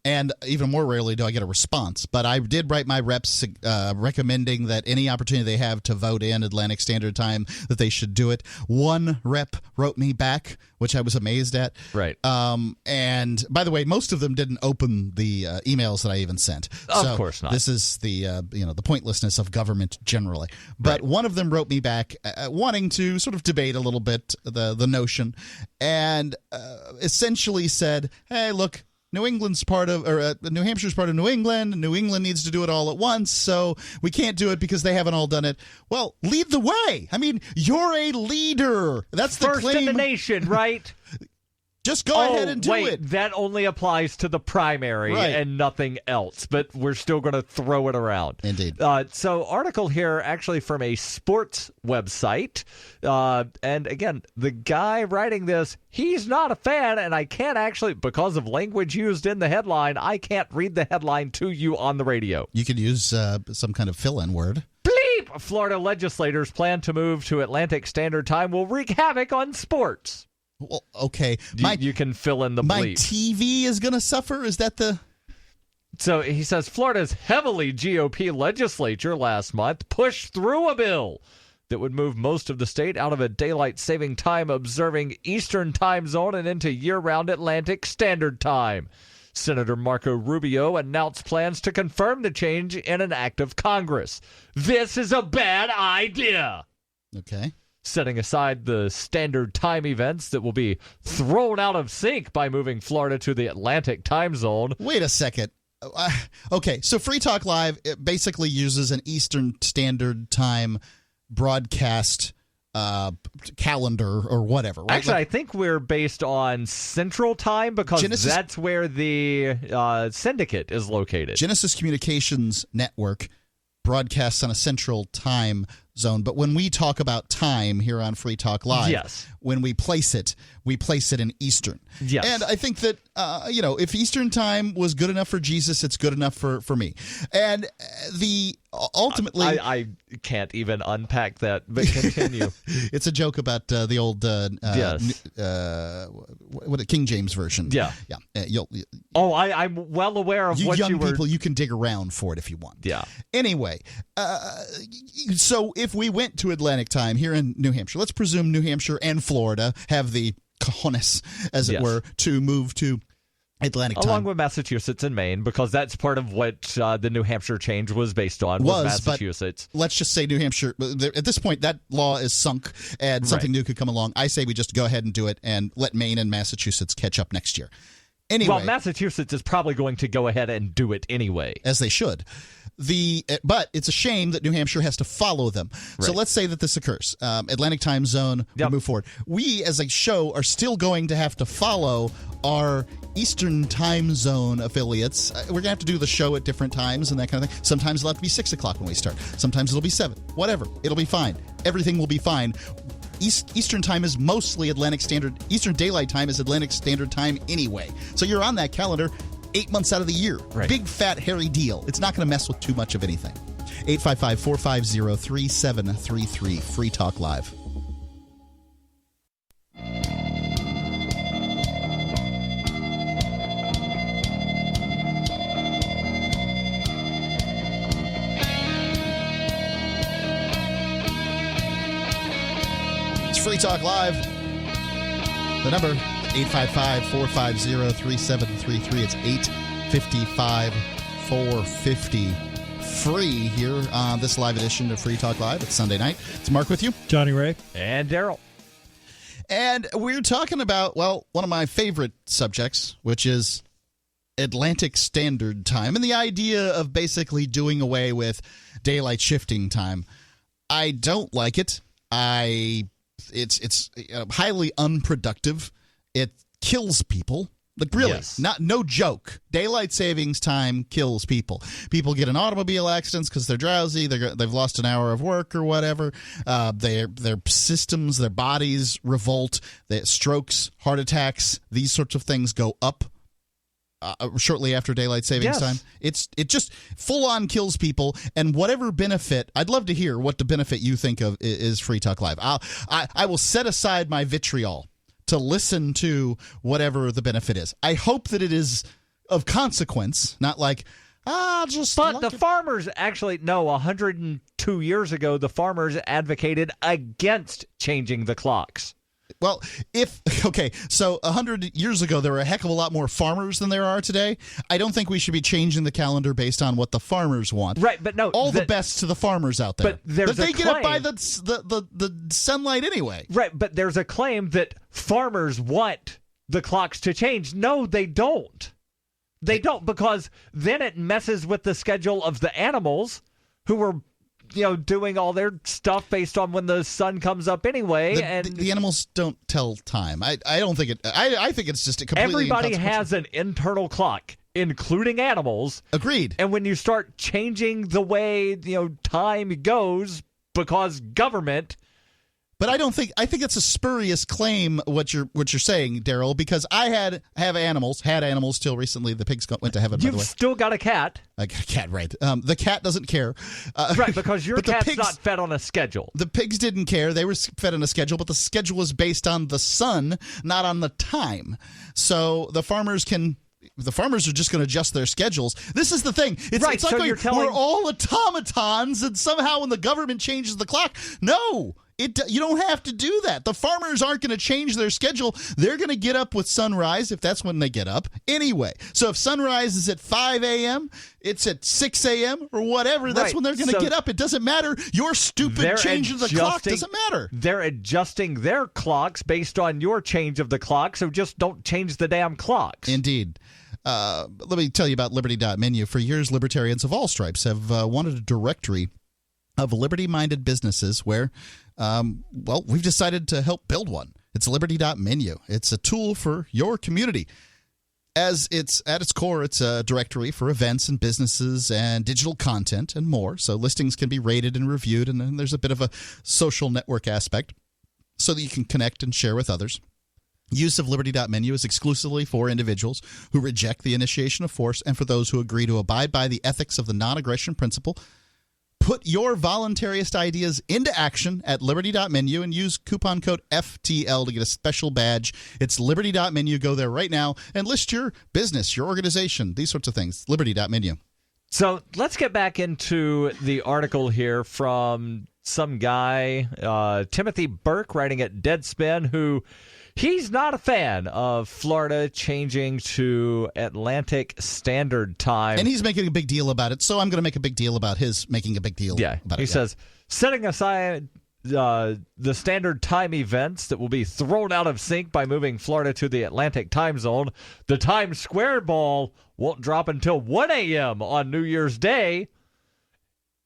and even more rarely do I get a response. But I did write my reps recommending that any opportunity they have to vote in Atlantic Standard Time, that they should do it. One rep wrote me back, which I was amazed at. Right. And by the way, most of them didn't open the emails that I even sent. Of course not. This is the the pointlessness of government generally. But one of them wrote me back wanting to sort of debate a little bit the notion, and essentially said, "Hey, look, New England's part of, or New Hampshire's part of New England. New England needs to do it all at once, so we can't do it because they haven't all done it." Well, lead the way. I mean, you're a leader. That's the First claim. in the nation, right? Just go ahead and do it. That only applies to the primary and nothing else, but we're still going to throw it around. Indeed. So article here actually from a sports website. And again, the guy writing this, he's not a fan, and I can't actually, because of language used in the headline, I can't read the headline to you on the radio. You could use some kind of fill-in word. Bleep! Florida legislators plan to move to Atlantic Standard Time will wreak havoc on sports. Well, okay. You can fill in the bleep. My TV is going to suffer? Is that the... So he says Florida's heavily GOP legislature last month pushed through a bill that would move most of the state out of a daylight saving time observing Eastern time zone and into year-round Atlantic Standard Time. Senator Marco Rubio announced plans to confirm the change in an act of Congress. This is a bad idea. Okay. Setting aside the standard time events that will be thrown out of sync by moving Florida to the Atlantic time zone. Wait a second. Okay, so Free Talk Live it basically uses an Eastern Standard Time broadcast calendar or whatever, right? Actually, I think we're based on Central Time because that's where the syndicate is located. Genesis Communications Network broadcasts on a Central Time zone, but when we talk about time here on Free Talk Live, when we place it in Eastern. Yes. And I think that if Eastern Time was good enough for Jesus, it's good enough for me. And ultimately, I can't even unpack that, but continue. It's a joke about the old King James version. Yeah. I'm well aware of what young people. You can dig around for it if you want. Yeah. Anyway, so if we went to Atlantic Time here in New Hampshire, let's presume New Hampshire and Florida have the cojones, as it were, to move to Atlantic Time. Along with Massachusetts and Maine, because that's part of what the New Hampshire change was based on, was Massachusetts. But let's just say New Hampshire, at this point, that law is sunk and something new could come along. I say we just go ahead and do it and let Maine and Massachusetts catch up next year. Anyway, well, Massachusetts is probably going to go ahead and do it anyway. As they should. But it's a shame that New Hampshire has to follow them. Right. So let's say that this occurs. Atlantic Time Zone, we move forward. We, as a show, are still going to have to follow our Eastern Time Zone affiliates. We're going to have to do the show at different times and that kind of thing. Sometimes it'll have to be 6 o'clock when we start. Sometimes it'll be 7. Whatever. It'll be fine. Everything will be fine. Eastern Time is mostly Atlantic Standard. Eastern Daylight Time is Atlantic Standard Time anyway. So you're on that calendar 8 months out of the year. Right. Big, fat, hairy deal. It's not going to mess with too much of anything. 855-450-3733. Free Talk Live. Free Talk Live. The number, 855-450-3733. It's 450 free here on this live edition of Free Talk Live. It's Sunday night. It's Mark with you. Johnny Ray. And Daryl. And we're talking about, well, one of my favorite subjects, which is Atlantic Standard Time and the idea of basically doing away with daylight shifting time. I don't like it. It's highly unproductive. It kills people. Like, really, Yes. no joke. Daylight savings time kills people. People get in automobile accidents because they're drowsy. They've lost an hour of work or whatever. Their systems, their bodies revolt. Strokes, heart attacks, these sorts of things go up shortly after daylight savings time. It just full on kills people. And whatever benefit, I'd love to hear what the benefit you think of is Free Talk Live. I will set aside my vitriol to listen to whatever the benefit is. I hope that it is of consequence, not like, But the farmers actually, 102 years ago, the farmers advocated against changing the clocks. Well, so 100 years ago, there were a heck of a lot more farmers than there are today. I don't think we should be changing the calendar based on what the farmers want. Right, but no. All the best to the farmers out there. But there's they a get it by claim- the sunlight anyway. Right, but there's a claim that farmers want the clocks to change. No, they don't. They don't, because then it messes with the schedule of the animals who were doing all their stuff based on when the sun comes up anyway. The animals don't tell time. I don't think it. I think it's just a completely. Everybody has an internal clock, including animals. Agreed. And when you start changing the way time goes because government. But I think it's a spurious claim what you're saying, Daryl, because I had animals till recently. The pigs went to heaven. By the way, You've still got a cat. I got a cat, right? The cat doesn't care, right? Because your cat's not fed on a schedule. The pigs didn't care; they were fed on a schedule, but the schedule was based on the sun, not on the time. So the farmers are just going to adjust their schedules. This is the thing. It's like so we're all automatons, and somehow when the government changes the clock, no. You don't have to do that. The farmers aren't going to change their schedule. They're going to get up with sunrise, if that's when they get up, anyway. So if sunrise is at 5 a.m., it's at 6 a.m. or whatever, that's when they're going to get up. It doesn't matter. Your stupid change of the clock doesn't matter. They're adjusting their clocks based on your change of the clock, so just don't change the damn clocks. Indeed. Let me tell you about Liberty.menu. For years, libertarians of all stripes have wanted a directory of liberty-minded businesses where, we've decided to help build one. It's Liberty.menu. It's a tool for your community. As it's at its core, it's a directory for events and businesses and digital content and more. So listings can be rated and reviewed, and then there's a bit of a social network aspect so that you can connect and share with others. Use of Liberty.menu is exclusively for individuals who reject the initiation of force and for those who agree to abide by the ethics of the non-aggression principle. Put your voluntarist ideas into action at Liberty.menu and use coupon code FTL to get a special badge. It's Liberty.menu. Go there right now and list your business, your organization, these sorts of things. Liberty.menu. So let's get back into the article here from some guy, Timothy Burke, writing at Deadspin, who he's not a fan of Florida changing to Atlantic Standard Time. And he's making a big deal about it, so I'm going to make a big deal about his making a big deal about it. He says, setting aside the standard time events that will be thrown out of sync by moving Florida to the Atlantic time zone, the Times Square ball won't drop until 1 a.m. on New Year's Day.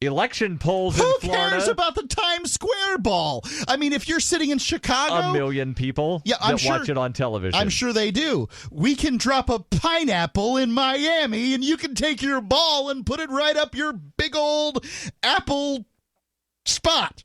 Election polls in Florida. Who cares about the Times Square ball? I mean, if you're sitting in Chicago, 1 million people watch it on television. I'm sure they do. We can drop a pineapple in Miami, and you can take your ball and put it right up your big old apple spot.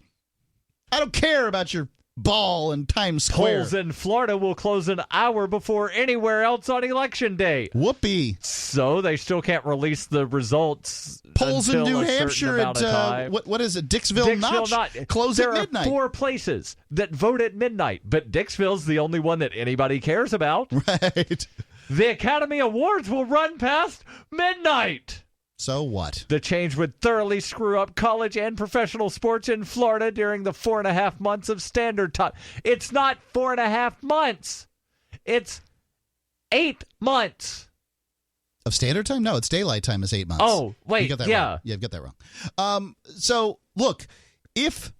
I don't care about your ball in Times Square. Polls in Florida will close an hour before anywhere else on Election Day. Whoopee. So they still can't release the results. Polls in New Hampshire at what is it? Dixville Notch close at midnight. There are 4 places that vote at midnight, but Dixville's the only one that anybody cares about. Right. The Academy Awards will run past midnight. So what? The change would thoroughly screw up college and professional sports in Florida during the 4.5 months of standard time. It's not 4.5 months. It's 8 months. Of standard time? No, it's daylight time is 8 months. Oh, wait, you got that yeah. wrong. Yeah, you've got that wrong. So, look, if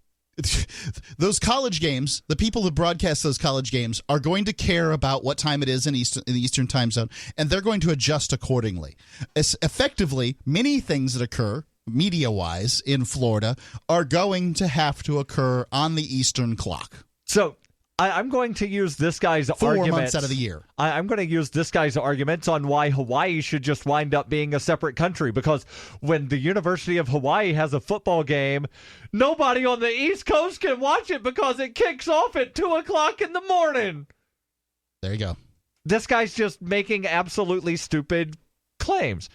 those college games, the people who broadcast those college games are going to care about what time it is in the Eastern time zone, and they're going to adjust accordingly. Effectively, many things that occur media-wise in Florida are going to have to occur on the Eastern clock. So I'm going to use this guy's 4 arguments. months out of the year. I'm going to use this guy's arguments on why Hawaii should just wind up being a separate country, because when the University of Hawaii has a football game, nobody on the East Coast can watch it because it kicks off at 2 o'clock in the morning. There you go. This guy's just making absolutely stupid claims.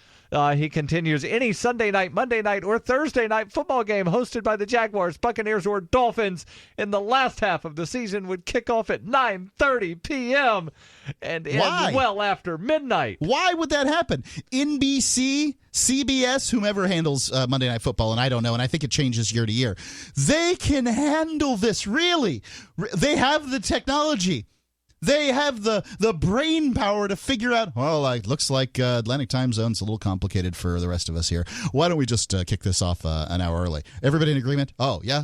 He continues, any Sunday night, Monday night, or Thursday night football game hosted by the Jaguars, Buccaneers, or Dolphins in the last half of the season would kick off at 9:30 p.m. and end well after midnight. Why would that happen? NBC, CBS, whomever handles Monday Night Football, and I don't know, and I think it changes year to year, they can handle this, really. They have the technology. They have the brain power to figure out, well, looks like Atlantic time zone's a little complicated for the rest of us here. Why don't we just kick this off an hour early? Everybody in agreement? Oh, yeah,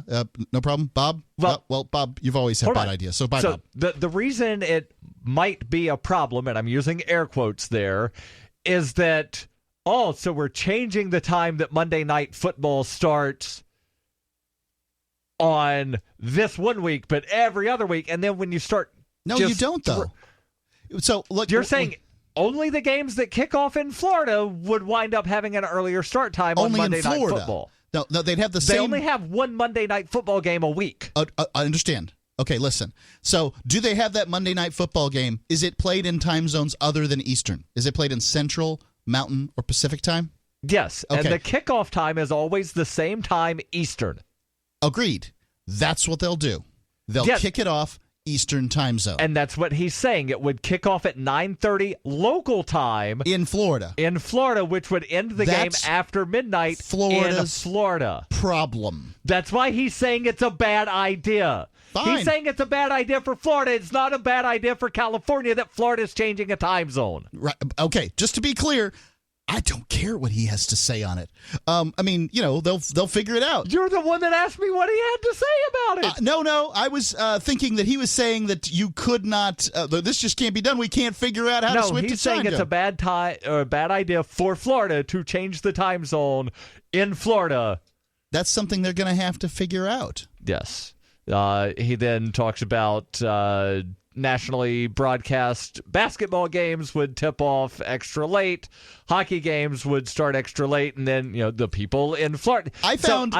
no problem. Bob? Well, Bob, you've always had bad ideas, so bye, Bob. The reason it might be a problem, and I'm using air quotes there, is that, so we're changing the time that Monday Night Football starts on this one week, but every other week, and then when you start... No, you don't, though. So look, you're saying only the games that kick off in Florida would wind up having an earlier start time on Monday Night Football. No, they'd have the same. They only have one Monday Night Football game a week. I understand. Okay, listen. So, do they have that Monday Night Football game? Is it played in time zones other than Eastern? Is it played in Central, Mountain, or Pacific time? Yes, okay. And the kickoff time is always the same time Eastern. Agreed. That's what they'll do. They'll kick it off Eastern time zone. And that's what he's saying. It would kick off at 9:30 local time. In Florida. Which would end the game after midnight in Florida. Problem. That's why he's saying it's a bad idea. Fine. He's saying it's a bad idea for Florida. It's not a bad idea for California that Florida's changing a time zone. Right. Okay, just to be clear, I don't care what he has to say on it. I mean, they'll figure it out. You're the one that asked me what he had to say about it. No. I was thinking that he was saying that you could not. This just can't be done. We can't figure out how to switch the time. No, he's saying it's a bad idea for Florida to change the time zone in Florida. That's something they're going to have to figure out. Yes. He then talks about nationally broadcast basketball games would tip off extra late. Hockey games would start extra late, and then the people in Florida. I think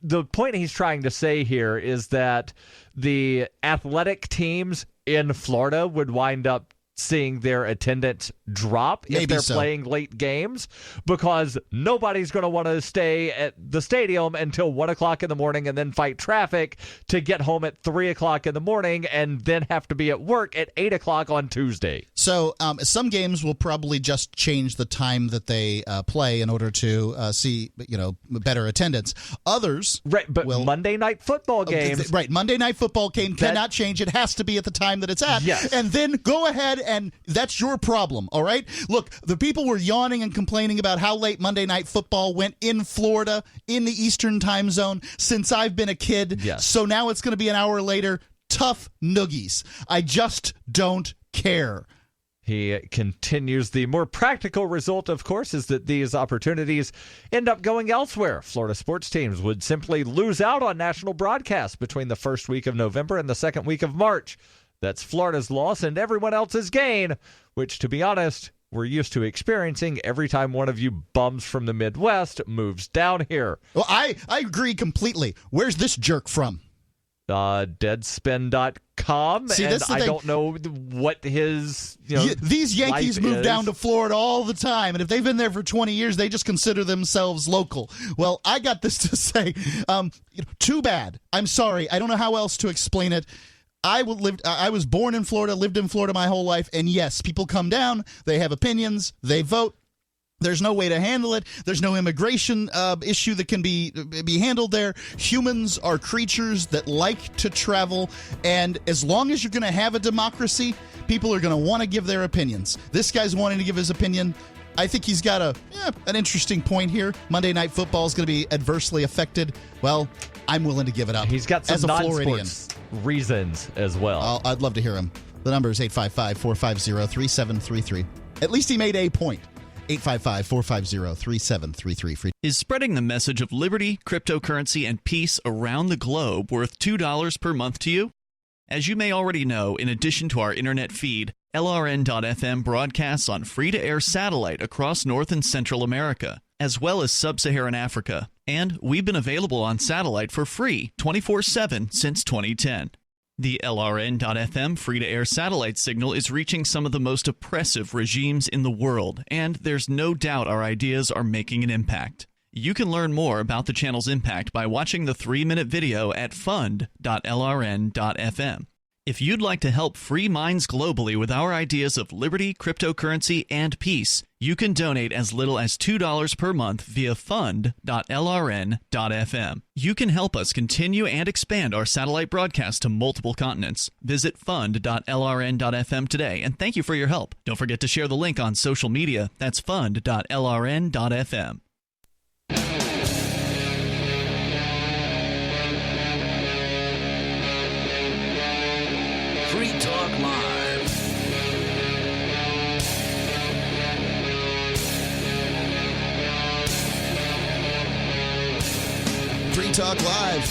the point he's trying to say here is that the athletic teams in Florida would wind up seeing their attendance drop if they're playing late games, because nobody's going to want to stay at the stadium until 1 o'clock in the morning and then fight traffic to get home at 3 o'clock in the morning and then have to be at work at 8 o'clock on Tuesday. So some games will probably just change the time that they play in order to see better attendance. Others but Monday Night Football games. Monday Night Football game cannot change. It has to be at the time that it's at. Yes. And then go ahead and that's your problem, all right? Look, the people were yawning and complaining about how late Monday Night Football went in Florida, in the Eastern time zone, since I've been a kid. Yes. So now it's going to be an hour later. Tough noogies. I just don't care. He continues, the more practical result, of course, is that these opportunities end up going elsewhere. Florida sports teams would simply lose out on national broadcasts between the first week of November and the second week of March. That's Florida's loss and everyone else's gain, which, to be honest, we're used to experiencing every time one of you bums from the Midwest moves down here. Well, I agree completely. Where's this jerk from? Deadspin.com. See, and I don't know what his these Yankees move down to Florida all the time, and if they've been there for 20 years, they just consider themselves local. Well, I got this to say. Too bad. I'm sorry. I don't know how else to explain it. I was born in Florida, lived in Florida my whole life, and yes, people come down, they have opinions, they vote. There's no way to handle it. There's no immigration issue that can be handled there. Humans are creatures that like to travel, and as long as you're going to have a democracy, people are going to want to give their opinions. This guy's wanting to give his opinion. I think he's got an interesting point here. Monday Night Football is going to be adversely affected. Well, I'm willing to give it up. He's got some as a non-sports reasons as well. I'd love to hear him. The number is 855-450-3733. At least he made a point. 855-450-3733. Is spreading the message of liberty, cryptocurrency, and peace around the globe worth $2 per month to you? As you may already know, in addition to our internet feed, LRN.FM broadcasts on free-to-air satellite across North and Central America, as well as Sub-Saharan Africa. And we've been available on satellite for free 24/7 since 2010. The LRN.FM free-to-air satellite signal is reaching some of the most oppressive regimes in the world, and there's no doubt our ideas are making an impact. You can learn more about the channel's impact by watching the 3-minute video at fund.lrn.fm. If you'd like to help free minds globally with our ideas of liberty, cryptocurrency, and peace, you can donate as little as $2 per month via fund.lrn.fm. You can help us continue and expand our satellite broadcast to multiple continents. Visit fund.lrn.fm today, and thank you for your help. Don't forget to share the link on social media. That's fund.lrn.fm. Free Talk Live. Free Talk Live.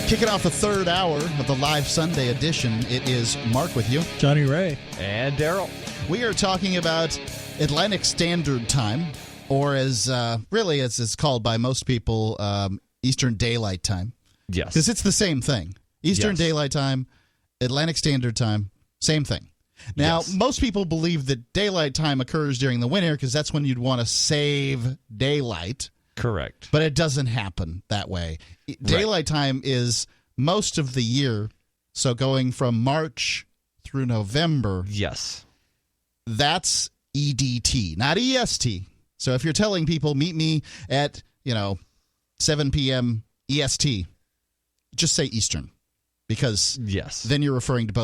Kicking off the third hour of the live Sunday edition. It is Mark with you. Johnny Ray. And Daryl. We are talking about Atlantic Standard Time, or as it's called by most people, Eastern Daylight Time. Yes. Because it's the same thing. Eastern Yes. Daylight Time, Atlantic Standard Time, same thing. Now, most people believe that daylight time occurs during the winter because that's when you'd want to save daylight. Correct. But it doesn't happen that way. Daylight time is most of the year, so going from March through November. Yes. That's EDT, not EST. So if you're telling people, meet me at, 7 p.m. EST, just say Eastern. Because then you're referring to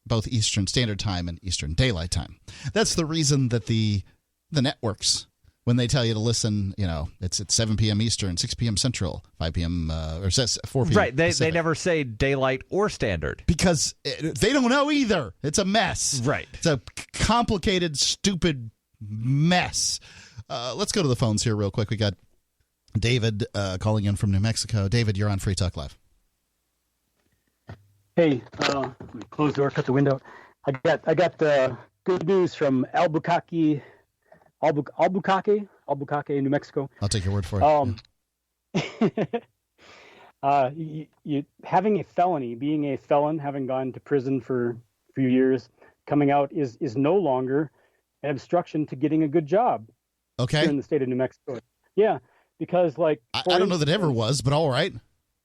both Eastern Standard Time and Eastern Daylight Time. That's the reason that the networks, when they tell you to listen, it's at 7 p.m. Eastern, 6 p.m. Central, 5 p.m. Or 4 p.m. Right. They never say daylight or standard. Because they don't know either. It's a mess. Right. It's a complicated, stupid mess. Let's go to the phones here real quick. We got David calling in from New Mexico. David, you're on Free Talk Live. Hey, close the door, cut the window. I got good news from Albuquerque, New Mexico. I'll take your word for it. You having a felony, being a felon, having gone to prison for a few years, coming out is no longer an obstruction to getting a good job. Okay. Here in the state of New Mexico. Yeah, because I don't know that it ever was, but all right.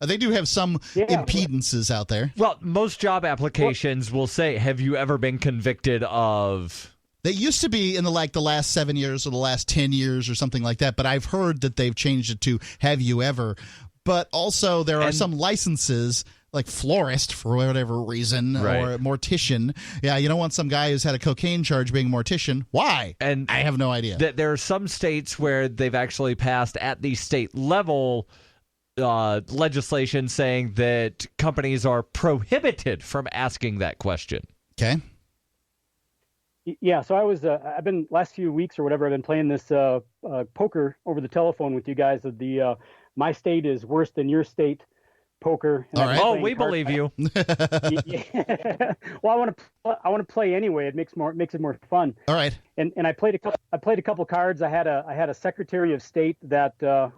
They do have some impedances out there. Well, most job applications will say, have you ever been convicted of... They used to be in the last 7 years or the last 10 years or something like that, but I've heard that they've changed it to have you ever. But also there are some licenses, like florist for whatever reason, or mortician. Yeah, you don't want some guy who's had a cocaine charge being a mortician. Why? And I have no idea. There are some states where they've actually passed at the state level legislation saying that companies are prohibited from asking that question. Okay. Yeah, so I've been last few weeks or whatever, I've been playing this poker over the telephone with you guys. The my state is worse than your state poker. And all right. Oh, we believe you. Yeah. Well, I want to play anyway. It makes it more fun. All right. And I played a couple cards. I had a Secretary of State that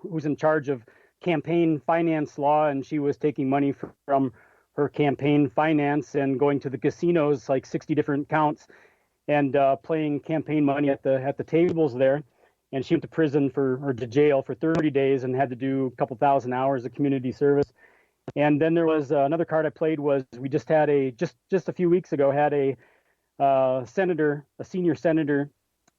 who's in charge of campaign finance law, and she was taking money from her campaign finance and going to the casinos, like 60 different accounts, and playing campaign money at the tables there. And she went to prison or to jail for 30 days and had to do a couple thousand hours of community service. And then there was another card I played was we just had just a few weeks ago had a senior senator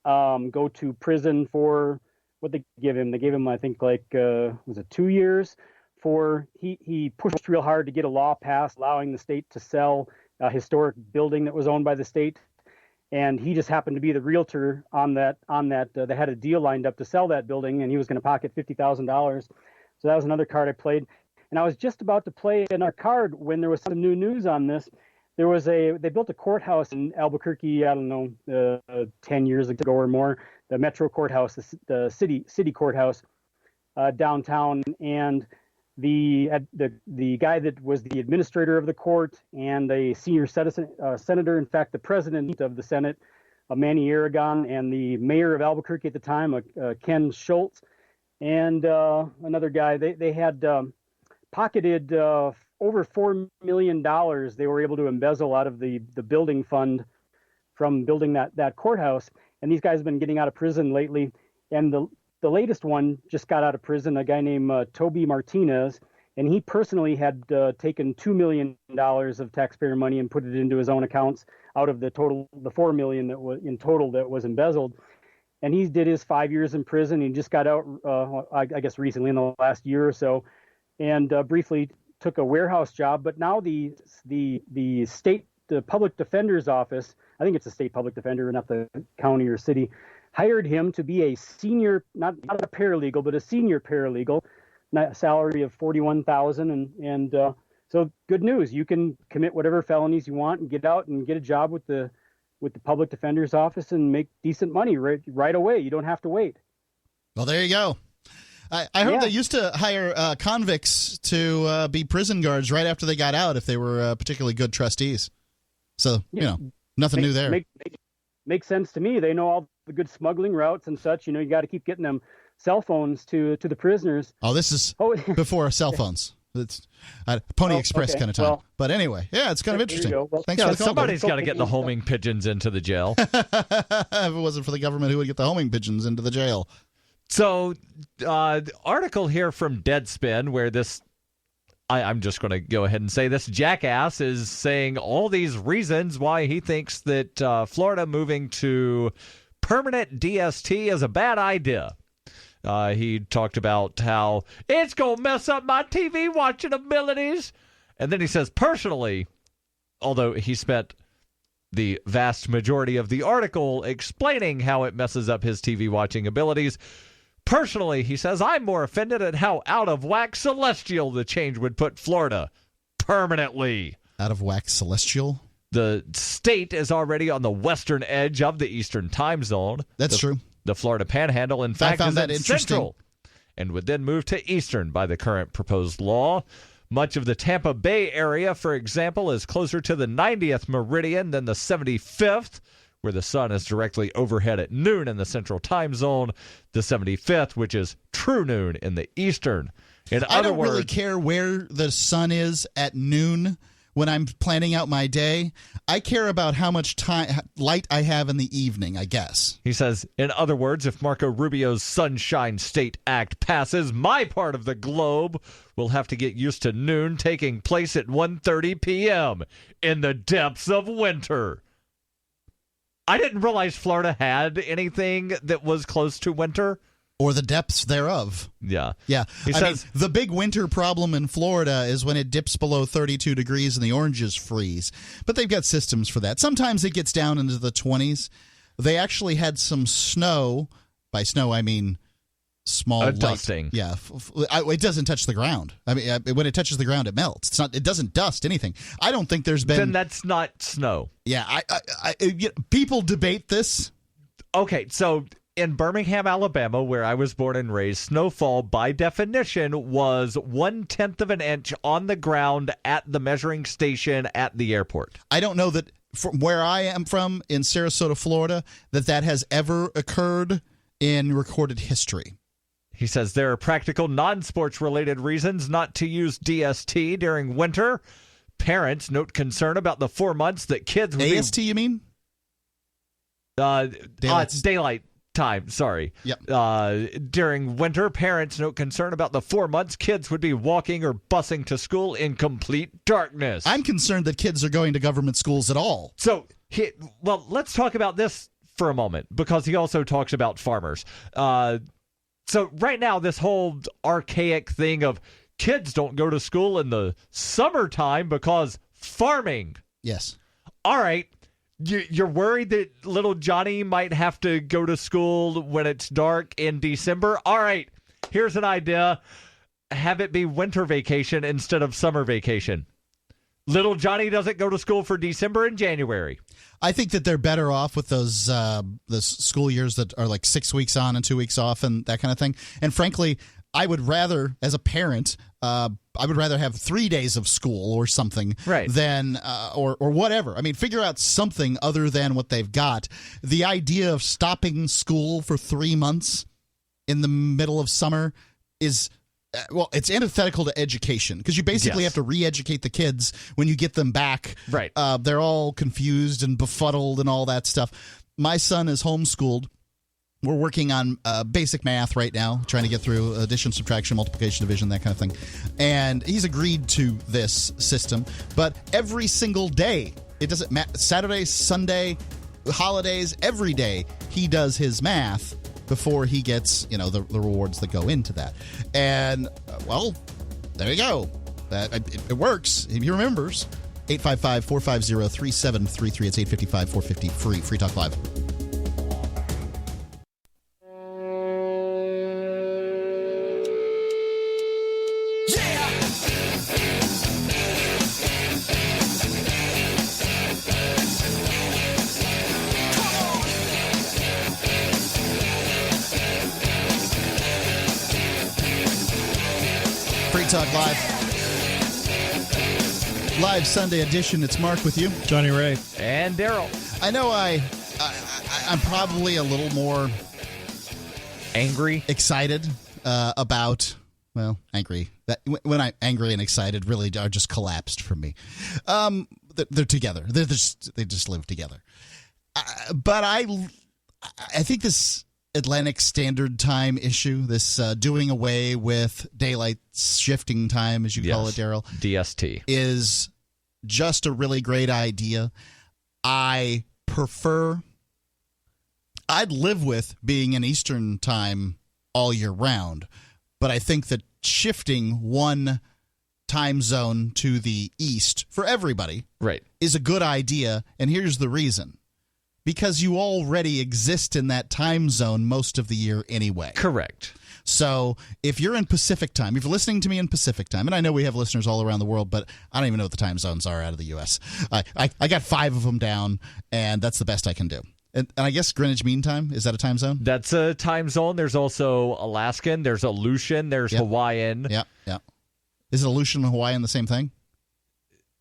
go to prison for what they give him. They gave him, I think, was it 2 years for he pushed real hard to get a law passed allowing the state to sell a historic building that was owned by the state. And he just happened to be the realtor on that. They had a deal lined up to sell that building, and he was going to pocket $50,000. So that was another card I played. And I was just about to play another card when there was some new news on this. They built a courthouse in Albuquerque, I don't know, 10 years ago or more, the Metro Courthouse, the city courthouse downtown. And the guy that was the administrator of the court and a senior senator, in fact, the president of the Senate, Manny Aragon, and the mayor of Albuquerque at the time, Ken Schultz, and another guy, they had pocketed over $4 million they were able to embezzle out of the building fund from building that courthouse. And these guys have been getting out of prison lately. And the latest one just got out of prison, a guy named Toby Martinez, and he personally had taken $2 million of taxpayer money and put it into his own accounts out of the $4 million that was in total that was embezzled. And he did his 5 years in prison. He just got out, I guess recently in the last year or so, and briefly took a warehouse job. But now the public defender's office, I think it's a state public defender, not the county or city, hired him to be a senior, not a paralegal, but a senior paralegal, salary of $41,000, and so good news. You can commit whatever felonies you want and get out and get a job with the public defender's office and make decent money right away. You don't have to wait. Well, there you go. I heard they used to hire convicts to be prison guards right after they got out if they were particularly good trustees. So, nothing new there. Makes sense to me. They know all the good smuggling routes and such. You got to keep getting them cell phones to the prisoners. Oh, this is before cell phones. It's Pony Express kind of time. Well, but anyway, it's kind of interesting. Well, thanks for the call. Somebody's got to get the homing pigeons into the jail. If it wasn't for the government, who would get the homing pigeons into the jail? So, the article here from Deadspin where this, I'm just going to go ahead and say this jackass is saying all these reasons why he thinks that Florida moving to permanent DST is a bad idea. He talked about how it's going to mess up my TV watching abilities. And then he says, personally, although he spent the vast majority of the article explaining how it messes up his TV watching abilities, personally, he says, I'm more offended at how out of whack celestial the change would put Florida permanently. Out of whack celestial? The state is already on the western edge of the eastern time zone. That's true. The Florida Panhandle, in fact, is in central and would then move to eastern by the current proposed law. Much of the Tampa Bay area, for example, is closer to the 90th meridian than the 75th, where the sun is directly overhead at noon in the central time zone, the 75th, which is true noon in the eastern. I don't really care where the sun is at noon when I'm planning out my day. I care about how much light I have in the evening, I guess. He says, in other words, if Marco Rubio's Sunshine State Act passes, my part of the globe will have to get used to noon taking place at 1:30 p.m. in the depths of winter. I didn't realize Florida had anything that was close to winter. Or the depths thereof. Yeah. Yeah. He says, the big winter problem in Florida is when it dips below 32 degrees and the oranges freeze. But they've got systems for that. Sometimes it gets down into the 20s. They actually had some snow. By snow, I mean small dusting. Yeah. It doesn't touch the ground. I mean, when it touches the ground, it melts. It doesn't dust anything. I don't think there's been... Then that's not snow. Yeah. People debate this. Okay, so... in Birmingham, Alabama, where I was born and raised, snowfall, by definition, was 1/10 of an inch on the ground at the measuring station at the airport. I don't know that from where I am from in Sarasota, Florida, that has ever occurred in recorded history. He says there are practical non-sports related reasons not to use DST during winter. Parents note concern about the 4 months that kids would AST, you mean? Daylight time, sorry. Yep. During winter, parents note concern about the 4 months kids would be walking or busing to school in complete darkness. I'm concerned that kids are going to government schools at all. So, let's talk about this for a moment, because he also talks about farmers. So right now, this whole archaic thing of kids don't go to school in the summertime because farming. Yes. All right. You're worried that little Johnny might have to go to school when it's dark in December? All right. Here's an idea. Have it be winter vacation instead of summer vacation. Little Johnny doesn't go to school for December and January. I think that they're better off with those the school years that are like 6 weeks on and 2 weeks off and that kind of thing. And frankly, I would rather, as a parent, I would rather have 3 days of school or something than or whatever. I mean, figure out something other than what they've got. The idea of stopping school for 3 months in the middle of summer is well, it's antithetical to education because you basically have to re-educate the kids when you get them back. Right. They're all confused and befuddled and all that stuff. My son is homeschooled. We're working on basic math right now, trying to get through addition, subtraction, multiplication, division, that kind of thing. And he's agreed to this system. But every single day, it doesn't matter. Saturday, Sunday, holidays, every day, he does his math before he gets, the rewards that go into that. And, well, there you go. It works. He remembers. 855-450-3733. It's 855-450-FREE. Free Talk Live. Talk Live. Live Sunday edition. It's Mark with you. Johnny Ray. And Daryl. I know I'm probably a little more angry, excited about, angry. When I'm angry and excited really are just collapsed for me. They're together. They just live together. But I think this Atlantic Standard Time issue, this doing away with daylight shifting time, as you call it, Daryl, DST, is just a really great idea. I'd live with being in Eastern Time all year round, but I think that shifting one time zone to the east for everybody is a good idea, and here's the reason. Because you already exist in that time zone most of the year anyway. Correct. So if you're in Pacific time, if you're listening to me in Pacific time, and I know we have listeners all around the world, but I don't even know what the time zones are out of the U.S. I got 5 of them down, and that's the best I can do. And I guess Greenwich Mean Time, is that a time zone? That's a time zone. There's also Alaskan, there's Aleutian, there's Hawaiian. Yeah. Is Aleutian and Hawaiian the same thing?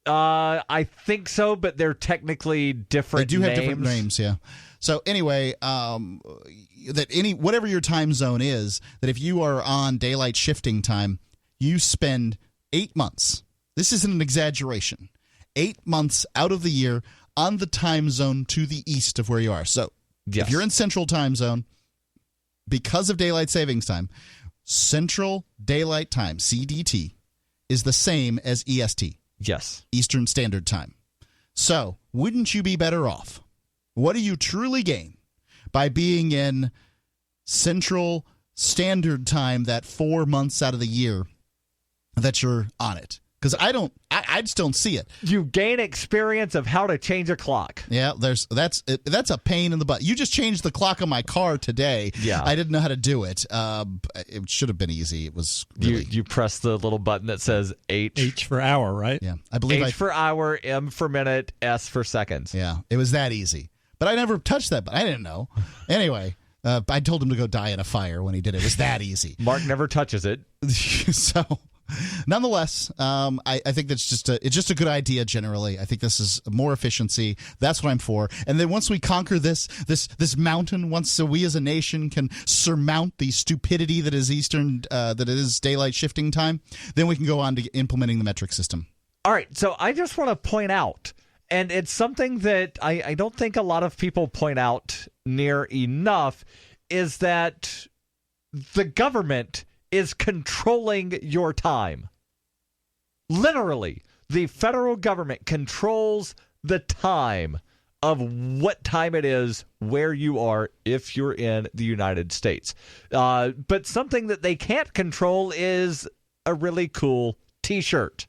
I think so, but they're technically different. They do have different names, yeah. So anyway, whatever your time zone is, that if you are on daylight shifting time, you spend 8 months. This isn't an exaggeration. 8 months out of the year on the time zone to the east of where you are. So if you're in Central Time Zone, because of daylight savings time, Central Daylight Time, CDT, is the same as EST. Yes. Eastern Standard Time. So, wouldn't you be better off? What do you truly gain by being in Central Standard Time that 4 months out of the year that you're on it? Because I just don't see it. You gain experience of how to change a clock. Yeah, that's a pain in the butt. You just changed the clock on my car today. Yeah, I didn't know how to do it. It should have been easy. It was really... you press the little button that says H for hour, right? Yeah, I believe H for hour, M for minute, S for seconds. Yeah, it was that easy. But I never touched that. But I didn't know. Anyway, I told him to go die in a fire when he did it. It was that easy. Mark never touches it. So. Nonetheless, I think that's it's just a good idea generally. I think this is more efficiency. That's what I'm for. And then once we conquer this mountain, once we as a nation can surmount the stupidity that is that it is daylight shifting time, then we can go on to implementing the metric system. All right. So I just want to point out, and it's something that I don't think a lot of people point out near enough, is that the government is controlling your time. Literally, the federal government controls the time of what time it is where you are if you're in the United States. But something that they can't control is a really cool T-shirt.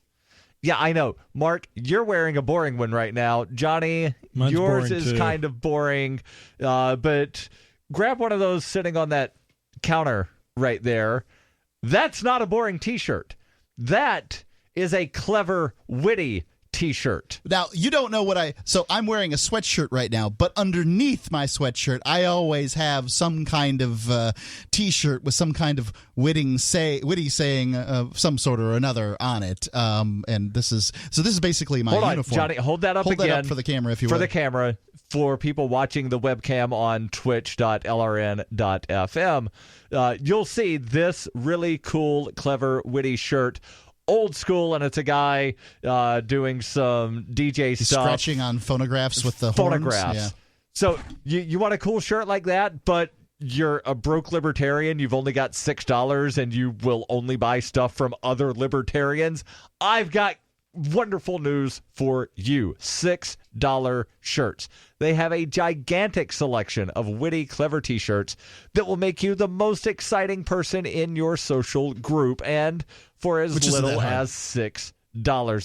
Yeah, I know. Mark, you're wearing a boring one right now. Johnny, Mine's yours boring is too. kind of boring. But grab one of those sitting on that counter right there. That's not a boring T-shirt. That is a clever, witty T-shirt. Now, you don't know so I'm wearing a sweatshirt right now, but underneath my sweatshirt, I always have some kind of T-shirt with some kind of witty saying of some sort or another on it. And this is basically my uniform. Hold on, Johnny, hold that up again. Hold that up for the camera, if you will. For the camera, for people watching the webcam on twitch.lrn.fm, you'll see this really cool, clever, witty shirt. Old school, and it's a guy doing some DJ stuff. Scratching on phonographs with the phonographs. horns. Yeah. So you want a cool shirt like that, but you're a broke libertarian, you've only got $6, and you will only buy stuff from other libertarians. I've got wonderful news for you. $6 shirts. They have a gigantic selection of witty, clever T-shirts that will make you the most exciting person in your social group, and for as little as $6.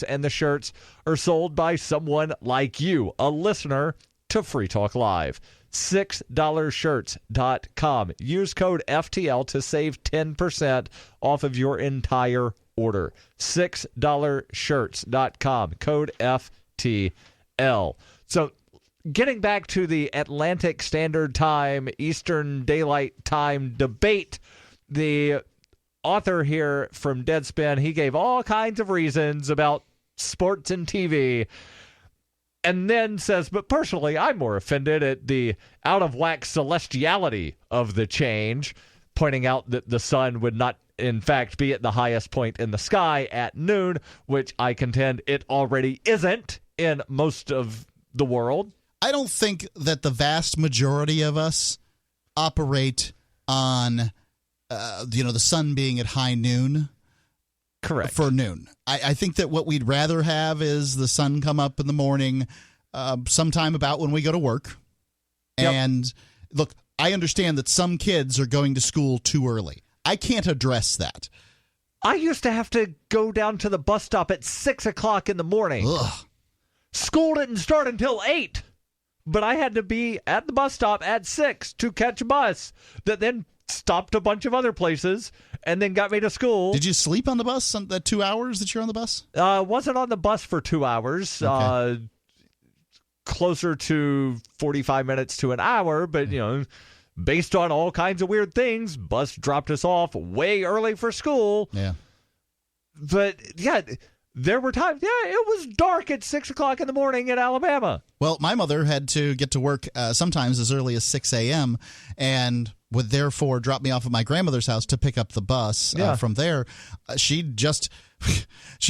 And the shirts are sold by someone like you, a listener to Free Talk Live. $6shirts.com. Use code FTL to save 10% off of your entire order. $6shirts.com. Code FTL. So getting back to the Atlantic Standard Time, Eastern Daylight Time debate, the author here from Deadspin, he gave all kinds of reasons about sports and TV, and then says, but personally, I'm more offended at the out-of-whack celestiality of the change, pointing out that the sun would not, in fact, be at the highest point in the sky at noon, which I contend it already isn't in most of the world. I don't think that the vast majority of us operate on, the sun being at high noon. Correct. For noon. I think that what we'd rather have is the sun come up in the morning sometime about when we go to work. Yep. And look, I understand that some kids are going to school too early. I can't address that. I used to have to go down to the bus stop at 6 o'clock in the morning. Ugh. School didn't start until 8, but I had to be at the bus stop at 6 to catch a bus that then stopped a bunch of other places and then got me to school. Did you sleep on the bus on the 2 hours that you're on the bus? Wasn't on the bus for 2 hours. Okay. Closer to 45 minutes to an hour, but, based on all kinds of weird things, bus dropped us off way early for school. Yeah. But, yeah, there were times, it was dark at 6 o'clock in the morning in Alabama. Well, my mother had to get to work sometimes as early as 6 a.m. and would therefore drop me off at my grandmother's house to pick up the bus from there. She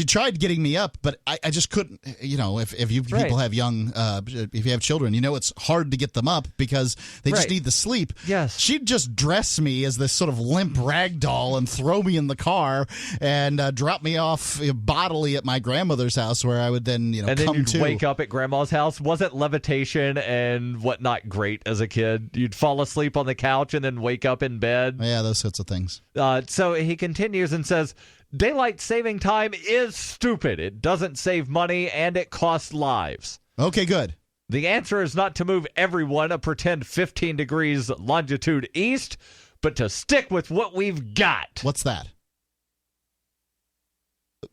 tried getting me up, but I just couldn't. If you people have young, if you have children, it's hard to get them up because they just need the sleep. Yes. She'd just dress me as this sort of limp rag doll and throw me in the car and drop me off bodily at my grandmother's house, where I would then and then you'd wake up at grandma's house. Wasn't levitation and whatnot great as a kid? You'd fall asleep on the couch and then wake up in bed. Yeah, those sorts of things. So he continues and says, daylight saving time is stupid. It doesn't save money and it costs lives. Okay, good. The answer is not to move everyone a pretend 15 degrees longitude east, but to stick with what we've got. What's that?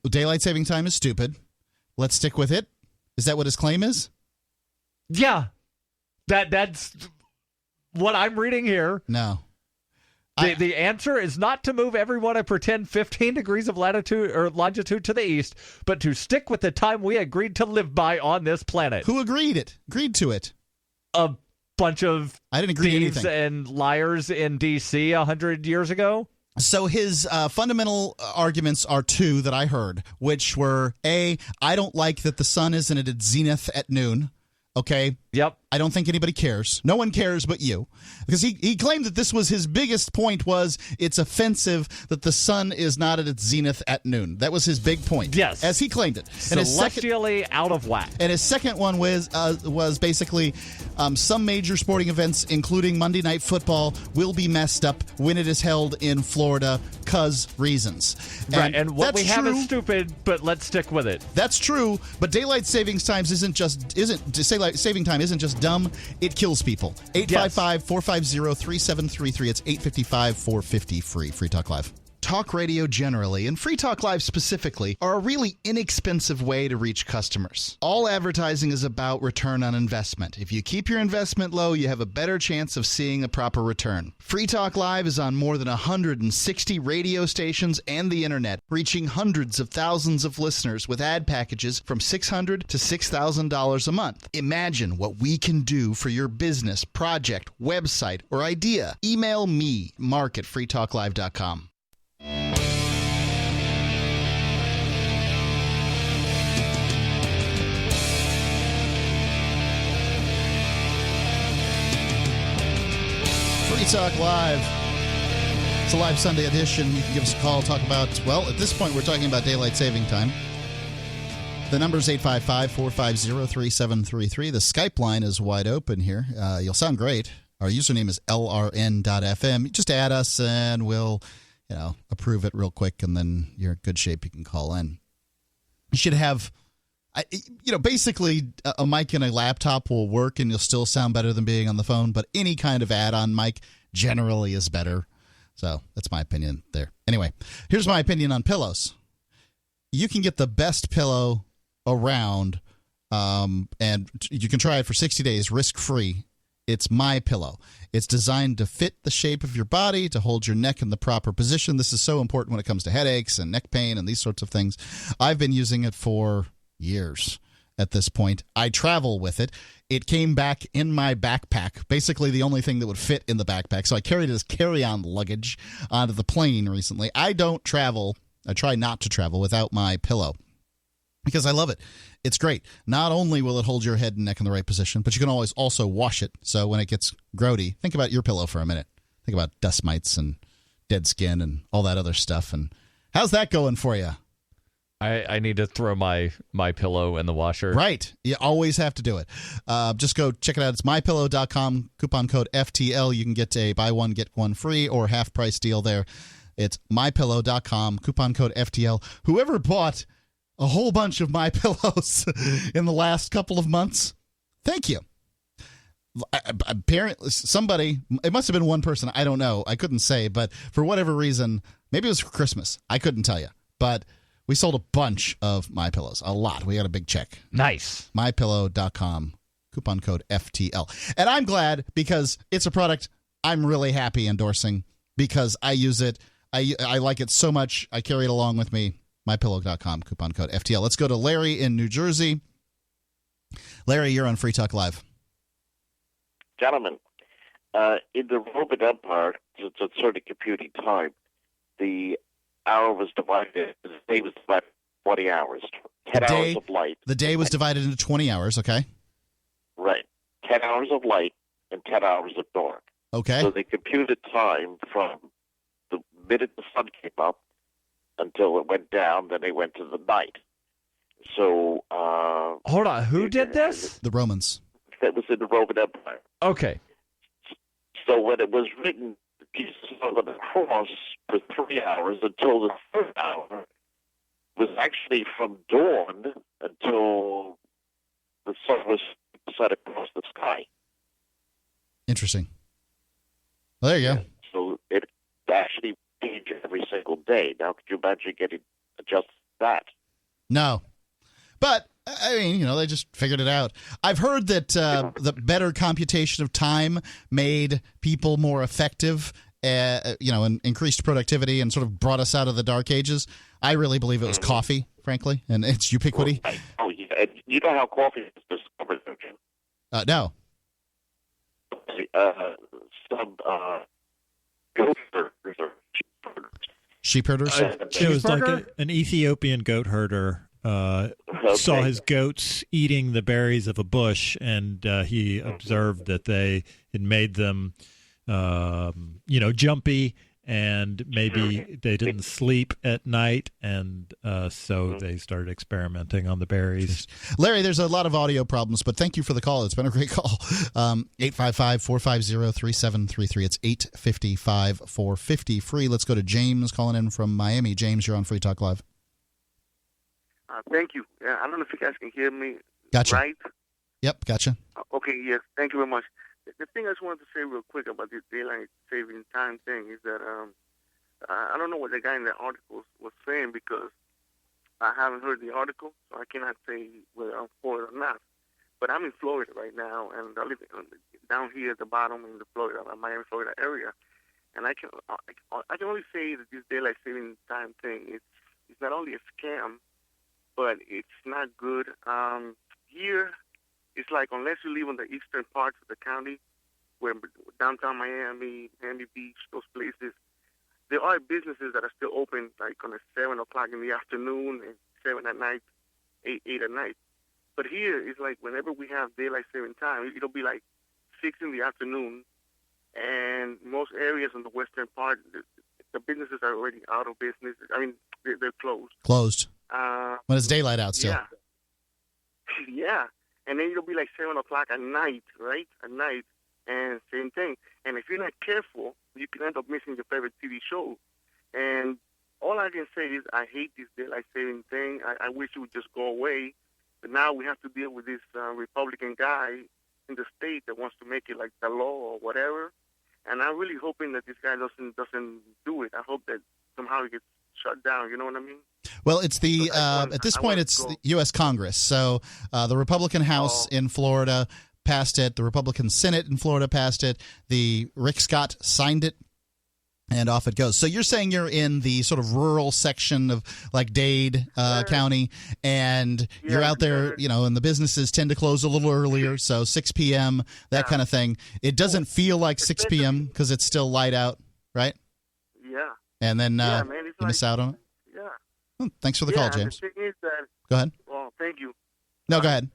Daylight saving time is stupid. Let's stick with it. Is that what his claim is? Yeah. That's what I'm reading here. No. The answer is not to move everyone a pretend 15 degrees of latitude or longitude to the east, but to stick with the time we agreed to live by on this planet. Who agreed to it? A bunch of I didn't agree to thieves anything. and liars in D.C. 100 years ago. So his fundamental arguments are two that I heard, which were, A, I don't like that the sun isn't at its zenith at noon. Okay? Yep. I don't think anybody cares. No one cares but you. Because he claimed that this was his biggest point was it's offensive that the sun is not at its zenith at noon. That was his big point. Yes. As he claimed it. Celestially out of whack. And his second one was basically some major sporting events, including Monday Night Football, will be messed up when it is held in Florida because reasons. Right, and what we have is stupid, but let's stick with it. That's true, but daylight savings times isn't just dumb, it kills people. 855-450-3733. It's 855-450-FREE. Free Talk Live. Talk radio generally, and Free Talk Live specifically, are a really inexpensive way to reach customers. All advertising is about return on investment. If you keep your investment low, you have a better chance of seeing a proper return. Free Talk Live is on more than 160 radio stations and the internet, reaching hundreds of thousands of listeners with ad packages from $600 to $6,000 a month. Imagine what we can do for your business, project, website, or idea. Email me, mark@freetalklive.com. Free Talk Live. It's a live Sunday edition. You can give us a call, talk about, well, at this point, we're talking about daylight saving time. The number is 855-450-3733. The Skype line is wide open here. You'll sound great. Our username is lrn.fm. Just add us, and we'll approve it real quick, and then you're in good shape. You can call in. You should have, basically a mic and a laptop will work, and you'll still sound better than being on the phone, but any kind of add-on mic generally is better. So that's my opinion there. Anyway, here's my opinion on pillows. You can get the best pillow around, and you can try it for 60 days risk-free. It's My Pillow. It's designed to fit the shape of your body, to hold your neck in the proper position. This is so important when it comes to headaches and neck pain and these sorts of things. I've been using it for years at this point. I travel with it. It came back in my backpack, basically the only thing that would fit in the backpack. So I carried it as carry-on luggage onto the plane recently. I don't travel. I try not to travel without My Pillow because I love it. It's great. Not only will it hold your head and neck in the right position, but you can always also wash it. So when it gets grody, think about your pillow for a minute. Think about dust mites and dead skin and all that other stuff. And how's that going for you? I need to throw my pillow in the washer. Right. You always have to do it. Just go check it out. It's mypillow.com. Coupon code FTL. You can get a buy one, get one free or half price deal there. It's mypillow.com. Coupon code FTL. Whoever bought a whole bunch of My Pillows in the last couple of months, thank you. Apparently, somebody, it must have been one person, I don't know, I couldn't say, but for whatever reason, maybe it was for Christmas, I couldn't tell you, but we sold a bunch of My Pillows, a lot. We got a big check. Nice. mypillow.com, coupon code FTL. And I'm glad because it's a product I'm really happy endorsing because I use it. I like it so much. I carry it along with me. mypillow.com, coupon code FTL. Let's go to Larry in New Jersey. Larry, you're on Free Talk Live. Gentlemen, in the Roman Empire, it's a certain computing time, the hour was divided, the day was divided into 20 hours, 10 hours of light. The day was divided into 20 hours, okay? Right. 10 hours of light and 10 hours of dark. Okay. So they computed time from the minute the sun came up until it went down, then they went to the night. So, hold on, who did this? The Romans. That was in the Roman Empire. Okay. So when it was written, Jesus on the cross for 3 hours until the third hour was actually from dawn until the sun was set across the sky. Interesting. Well, there you go. So it actually changed every single day. Now, could you imagine getting adjusted to that? No. But, I mean, they just figured it out. I've heard that the better computation of time made people more effective, and increased productivity and sort of brought us out of the dark ages. I really believe it was coffee, frankly, and its ubiquity. Right. Oh, yeah. You know how coffee is discovered, don't you? No. Some goat herders or sheep herders. Sheep herders? It was like an Ethiopian goat herder saw his goats eating the berries of a bush, and he observed that they had made them, jumpy, and maybe they didn't sleep at night, and so they started experimenting on the berries. Larry, there's a lot of audio problems, but thank you for the call. It's been a great call. 855-450-3733. It's 855-450-FREE. Let's go to James calling in from Miami. James, you're on Free Talk Live. Thank you. I don't know if you guys can hear me. Gotcha. Right? Yep, gotcha. Okay, yes. Thank you very much. The thing I just wanted to say real quick about this daylight saving time thing is that I don't know what the guy in the article was saying because I haven't heard the article, so I cannot say whether I'm for it or not. But I'm in Florida right now, and I live down here at the bottom in the Miami, Florida area. And I can only say that this daylight saving time thing it's not only a scam, but it's not good. Here, it's like unless you live in the eastern parts of the county, where downtown Miami, Miami Beach, those places, there are businesses that are still open, like on 7 o'clock in the afternoon and 7 at night, 8 at night. But here, it's like whenever we have daylight saving time, it'll be like 6 in the afternoon, and most areas in the western part, the businesses are already out of business. I mean, they're closed. Closed. When it's daylight out still. Yeah. Yeah. And then it'll be like 7 o'clock at night, right? At night. And same thing. And if you're not careful, you can end up missing your favorite TV show. And all I can say is I hate this daylight saving thing. I wish it would just go away. But now we have to deal with this Republican guy in the state that wants to make it like the law or whatever. And I'm really hoping that this guy doesn't do it. I hope that somehow he gets shut down. You know what I mean? Well, it's the at this point it's the U.S. Congress. So the Republican House in Florida passed it. The Republican Senate in Florida passed it. The Rick Scott signed it, and off it goes. So you're saying you're in the sort of rural section of like Dade County, and you're out there, and the businesses tend to close a little earlier, so 6 p.m., that kind of thing. It doesn't feel like 6 p.m. because it's still light out, right? Yeah. And then man, you miss out on it? Yeah. Thanks for the call, James. The thing is that, go ahead. Well, thank you. No, go ahead.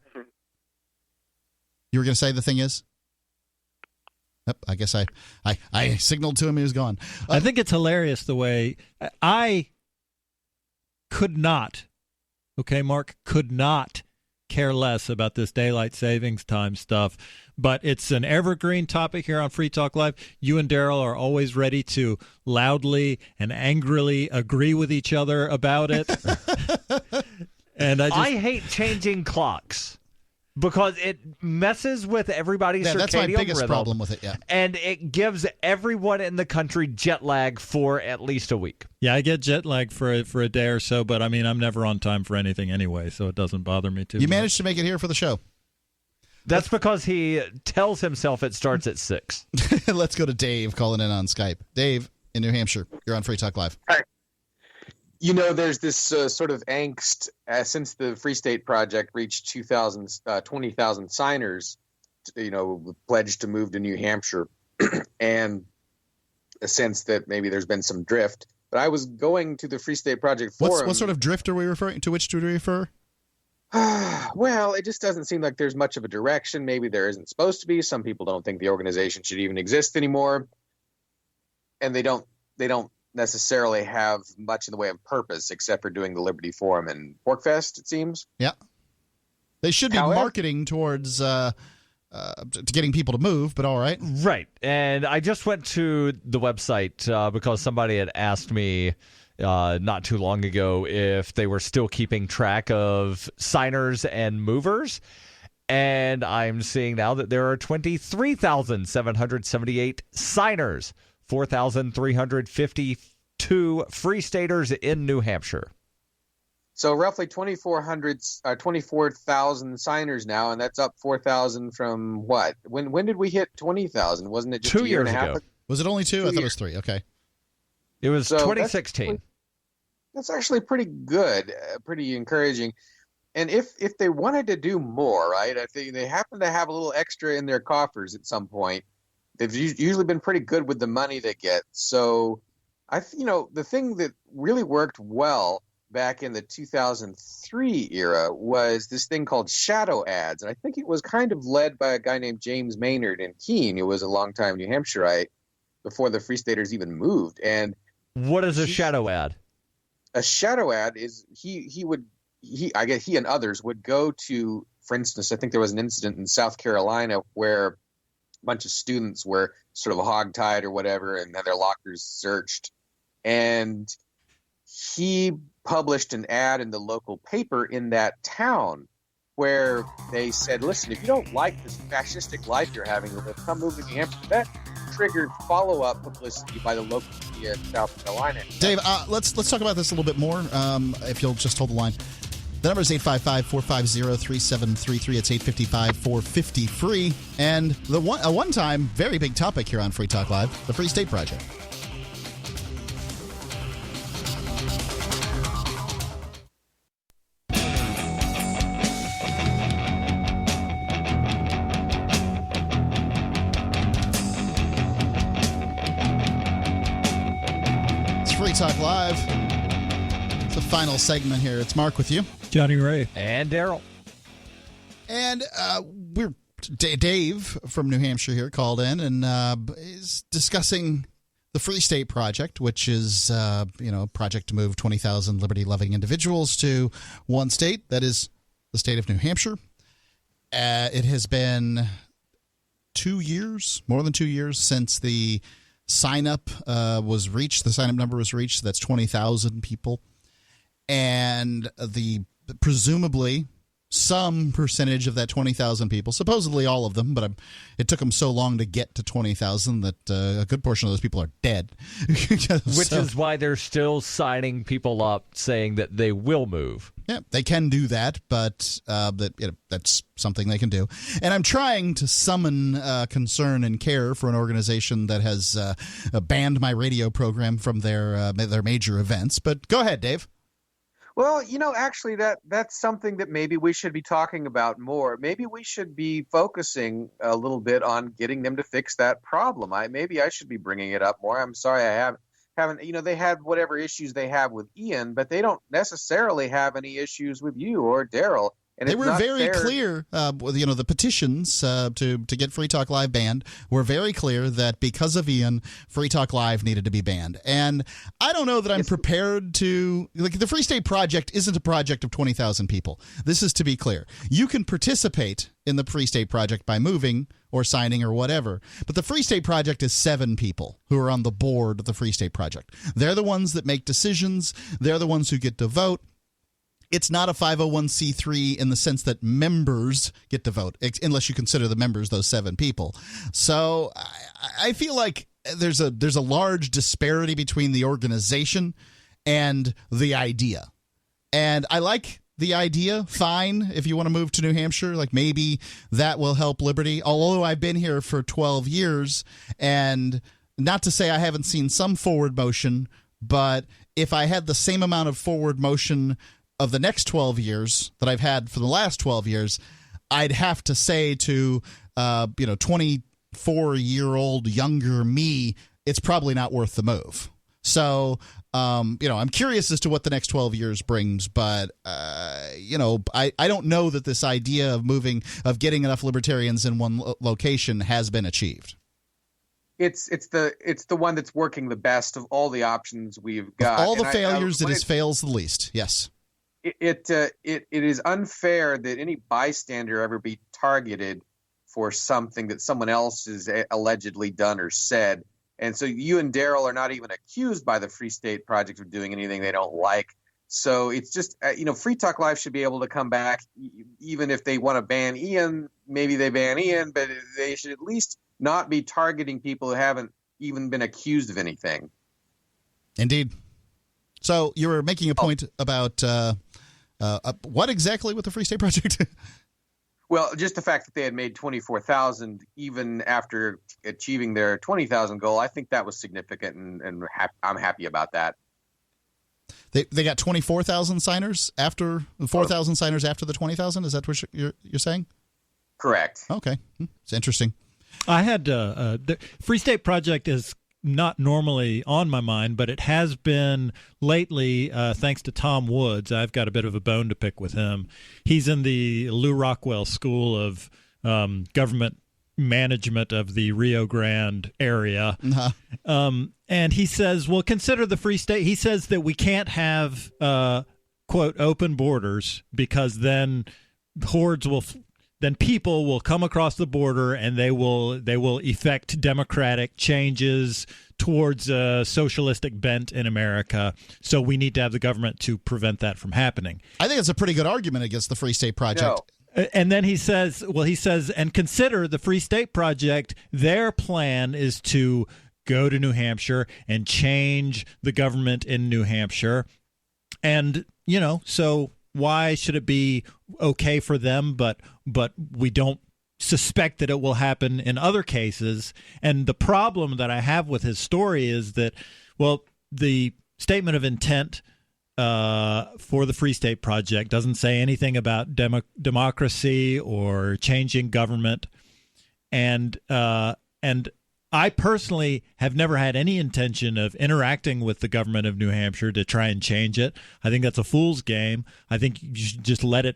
You were going to say the thing is? Yep, I guess I signaled to him he was gone. I think it's hilarious the way I could not, Mark, could not care less about this daylight savings time stuff, but it's an evergreen topic here on Free Talk Live. You and Daryl are always ready to loudly and angrily agree with each other about it. And I hate changing clocks. Because it messes with everybody's circadian that's my biggest rhythm, problem with it, yeah. And it gives everyone in the country jet lag for at least a week. Yeah, I get jet lag for a day or so, but I mean, I'm never on time for anything anyway, so it doesn't bother me too much. You managed to make it here for the show. That's because he tells himself it starts at 6. Let's go to Dave calling in on Skype. Dave in New Hampshire, you're on Free Talk Live. Hi. There's this sort of angst since the Free State Project reached 20,000 signers, pledged to move to New Hampshire, and a sense that maybe there's been some drift. But I was going to the Free State Project forum. What sort of drift are we referring to? Which do we refer? Well, it just doesn't seem like there's much of a direction. Maybe there isn't supposed to be. Some people don't think the organization should even exist anymore, and they don't necessarily have much in the way of purpose except for doing the Liberty Forum and Porkfest, it seems. Yeah. They should be marketing towards getting people to move, but all right. Right. And I just went to the website because somebody had asked me not too long ago if they were still keeping track of signers and movers. And I'm seeing now that there are 23,778 signers, 4,352 Free Staters in New Hampshire. So roughly 24,000 signers now, and that's up 4,000 from what? When did we hit 20,000? Wasn't it just 2 a year years and a half ago? Was it only 2? I thought it was 3. Okay. It was 2016. That's actually pretty good, pretty encouraging. And if they wanted to do more, right, I think they happen to have a little extra in their coffers at some point. They've usually been pretty good with the money they get. So, the thing that really worked well back in the 2003 era was this thing called shadow ads. And I think it was kind of led by a guy named James Maynard in Keene, who was a longtime New Hampshireite before the Free Staters even moved. And what is a shadow ad? A shadow ad is I guess he and others would go to, for instance, I think there was an incident in South Carolina where a bunch of students were sort of hogtied or whatever and had their lockers searched. And he published an ad in the local paper in that town where they said, listen, if you don't like this fascistic life you're having, come move to New Hampshire. That triggered follow-up publicity by the local media in South Carolina. Dave, let's talk about this a little bit more, if you'll just hold the line. The number is 855-450-3733. It's 855-450-FREE. And a one-time very big topic here on Free Talk Live, the Free State Project. Talk Live. It's the final segment here. It's Mark with you, Johnny Ray, and Daryl. And Dave from New Hampshire here called in and is discussing the Free State Project, which is a project to move 20,000 liberty-loving individuals to one state, that is the state of New Hampshire. It has been 2 years, more than 2 years, since the sign-up was reached. The sign-up number was reached. So that's 20,000 people. And presumably some percentage of that 20,000 people, supposedly all of them, but it took them so long to get to 20,000 that a good portion of those people are dead. Which is why they're still signing people up saying that they will move. Yeah, they can do that, but that's something they can do. And I'm trying to summon concern and care for an organization that has banned my radio program from their major events. But go ahead, Dave. Well, actually, that's something that maybe we should be talking about more. Maybe we should be focusing a little bit on getting them to fix that problem. Maybe I should be bringing it up more. I'm sorry I haven't. They had whatever issues they have with Ian, but they don't necessarily have any issues with you or Daryl. And they were very clear. The petitions to get Free Talk Live banned were very clear that because of Ian, Free Talk Live needed to be banned. And I don't know that I'm prepared to. The Free State Project isn't a project of 20,000 people. This is to be clear. You can participate in the Free State Project by moving or signing or whatever. But the Free State Project is 7 people who are on the board of the Free State Project. They're the ones that make decisions. They're the ones who get to vote. It's not a 501c3 in the sense that members get to vote, unless you consider the members those 7 people. So I feel like there's a large disparity between the organization and the idea. And I like the idea, fine, if you want to move to New Hampshire, like maybe that will help Liberty. Although I've been here for 12 years, and not to say I haven't seen some forward motion, but if I had the same amount of forward motion of the next 12 years that I've had for the last 12 years, I'd have to say to 24-year-old younger me, it's probably not worth the move. So I'm curious as to what the next 12 years brings, but I don't know that this idea of getting enough libertarians in one location has been achieved. It's the one that's working the best of all the options we've got. All the failures, it fails the least. Yes. It is unfair that any bystander ever be targeted for something that someone else has allegedly done or said. And so you and Daryl are not even accused by the Free State Project of doing anything they don't like. So it's just, Free Talk Live should be able to come back, even if they want to ban Ian, maybe they ban Ian, but they should at least not be targeting people who haven't even been accused of anything. Indeed. So you were making a point about what exactly with the Free State Project? Well, just the fact that they had made 24,000 even after achieving their 20,000 goal, I think that was significant, and I'm happy about that. They got 24,000 signers after 4,000 signers after the 20,000. Is that what you're saying? Correct. Okay, it's interesting. I had the Free State Project is not normally on my mind, but it has been lately, thanks to Tom Woods. I've got a bit of a bone to pick with him. He's in the Lou Rockwell School of Government Management of the Rio Grande area. And he says, well, consider the Free State. He says that we can't have, quote, open borders because then then people will come across the border and they will effect democratic changes towards a socialistic bent in America. So we need to have the government to prevent that from happening. I think it's a pretty good argument against the Free State Project. And then he says, and consider the Free State Project, their plan is to go to New Hampshire and change the government in New Hampshire. And, so why should it be okay for them, but we don't suspect that it will happen in other cases? And the problem that I have with his story is that, well, the statement of intent for the Free State Project doesn't say anything about democracy or changing government. And I personally have never had any intention of interacting with the government of New Hampshire to try and change it. I think that's a fool's game. I think you should just let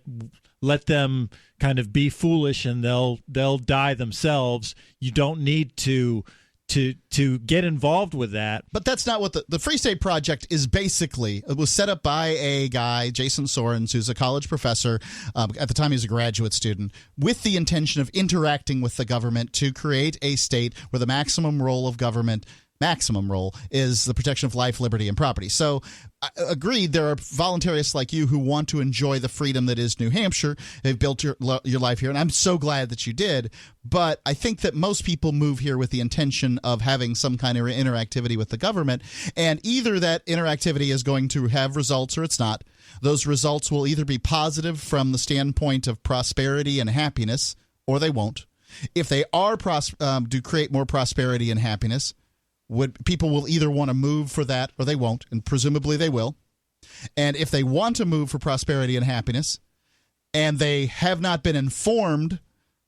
them kind of be foolish and they'll die themselves. You don't need to get involved with that. But that's not what the Free State Project is basically. It was set up by a guy, Jason Sorens, who's a college professor. At the time, he was a graduate student, with the intention of interacting with the government to create a state where the maximum role is the protection of life, liberty, and property. So, agreed, there are voluntarists like you who want to enjoy the freedom that is New Hampshire. They've built your life here, and I'm so glad that you did. But I think that most people move here with the intention of having some kind of interactivity with the government, and either that interactivity is going to have results or it's not. Those results will either be positive from the standpoint of prosperity and happiness, or they won't. If they are do create more prosperity and happiness, people will either want to move for that or they won't, and presumably they will. And if they want to move for prosperity and happiness, and they have not been informed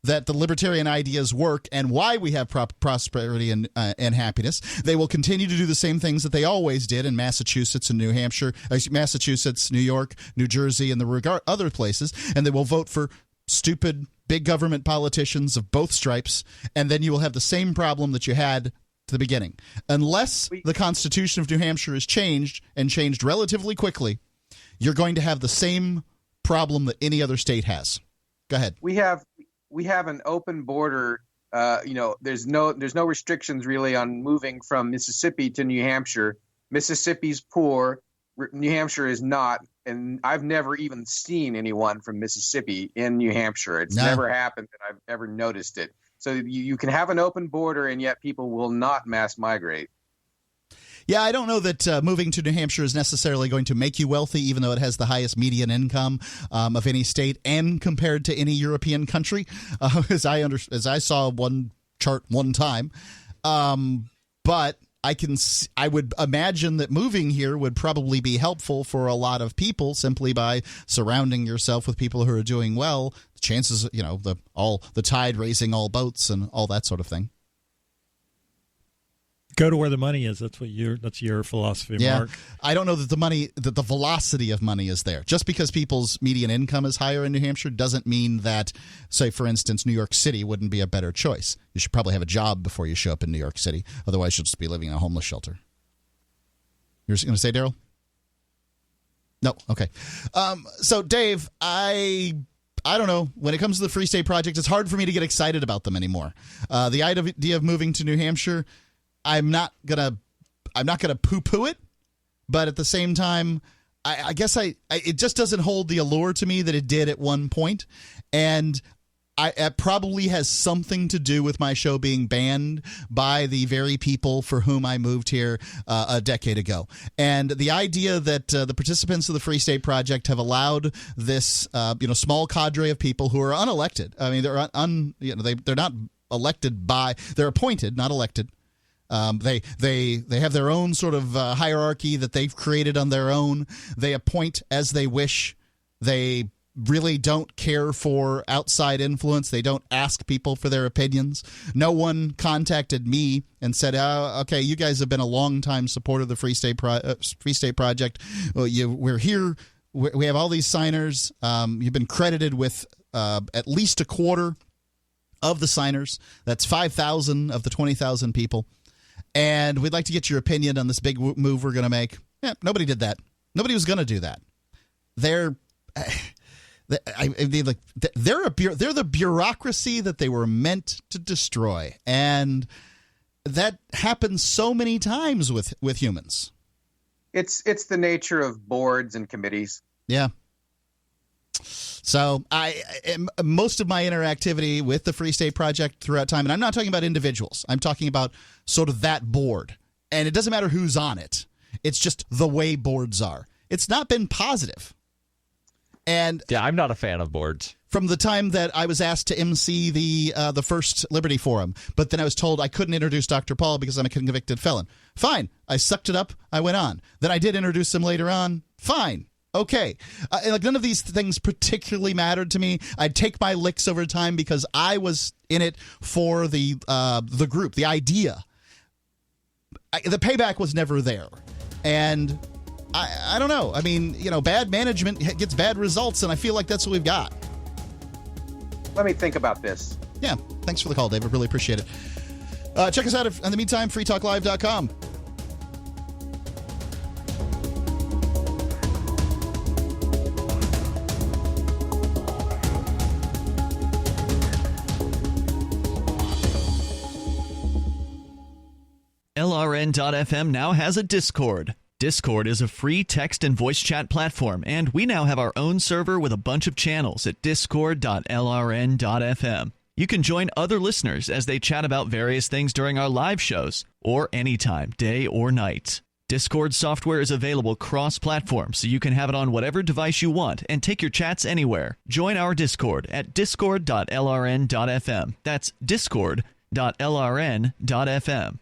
that the libertarian ideas work and why we have prosperity and happiness, they will continue to do the same things that they always did in Massachusetts and New Hampshire, Massachusetts, New York, New Jersey, and the other places, and they will vote for stupid big government politicians of both stripes, and then you will have the same problem that you had to the beginning. Unless the Constitution of New Hampshire is changed, and changed relatively quickly, you're going to have the same problem that any other state has. Go ahead. We have an open border. There's no restrictions really on moving from Mississippi to New Hampshire. Mississippi's poor, New Hampshire is not, and I've never even seen anyone from Mississippi in New Hampshire. It's never happened that I've ever noticed it. So you can have an open border, and yet people will not mass migrate. Yeah, I don't know that moving to New Hampshire is necessarily going to make you wealthy, even though it has the highest median income of any state, and compared to any European country, as I saw one chart one time. But I would imagine that moving here would probably be helpful for a lot of people simply by surrounding yourself with people who are doing well. The chances, the tide raising all boats and all that sort of thing. Go to where the money is. That's your philosophy, Mark. I don't know that the velocity of money is there. Just because people's median income is higher in New Hampshire doesn't mean that, say, for instance, New York City wouldn't be a better choice. You should probably have a job before you show up in New York City. Otherwise, you'll just be living in a homeless shelter. You're going to say, Daryl? No? Okay. So, Dave, I don't know. When it comes to the Free State Project, it's hard for me to get excited about them anymore. The idea of moving to New Hampshire, I'm not gonna poo-poo it, but at the same time, I guess it just doesn't hold the allure to me that it did at one point, and it probably has something to do with my show being banned by the very people for whom I moved here a decade ago. And the idea that the participants of the Free State Project have allowed this small cadre of people who are unelected. I mean, they're not elected they're appointed, not elected. They have their own sort of hierarchy that they've created on their own. They appoint as they wish. They really don't care for outside influence. They don't ask people for their opinions. No one contacted me and said, okay, you guys have been a long-time supporter of the Free State Project. We're here. We have all these signers. You've been credited with at least a quarter of the signers. That's 5,000 of the 20,000 people. And we'd like to get your opinion on this big move we're going to make. Yeah, nobody did that. Nobody was going to do that. They're the bureaucracy that they were meant to destroy, and that happens so many times with humans. It's the nature of boards and committees. Yeah. So most of my interactivity with the Free State Project throughout time, and I'm not talking about individuals. I'm talking about sort of that board, and it doesn't matter who's on it. It's just the way boards are. It's not been positive. And yeah, I'm not a fan of boards. From the time that I was asked to MC the first Liberty Forum, but then I was told I couldn't introduce Dr. Paul because I'm a convicted felon. Fine. I sucked it up. I went on. Then I did introduce him later on. Fine. Okay. Like none of these things particularly mattered to me. I'd take my licks over time because I was in it for the group, the idea. The payback was never there. And I don't know. I mean, bad management gets bad results, and I feel like that's what we've got. Let me think about this. Yeah. Thanks for the call, David. Really appreciate it. Check us out in the meantime, freetalklive.com. LRN.FM now has a Discord. Discord is a free text and voice chat platform, and we now have our own server with a bunch of channels at discord.lrn.fm. You can join other listeners as they chat about various things during our live shows, or anytime, day or night. Discord software is available cross-platform, so you can have it on whatever device you want and take your chats anywhere. Join our Discord at discord.lrn.fm. That's discord.lrn.fm.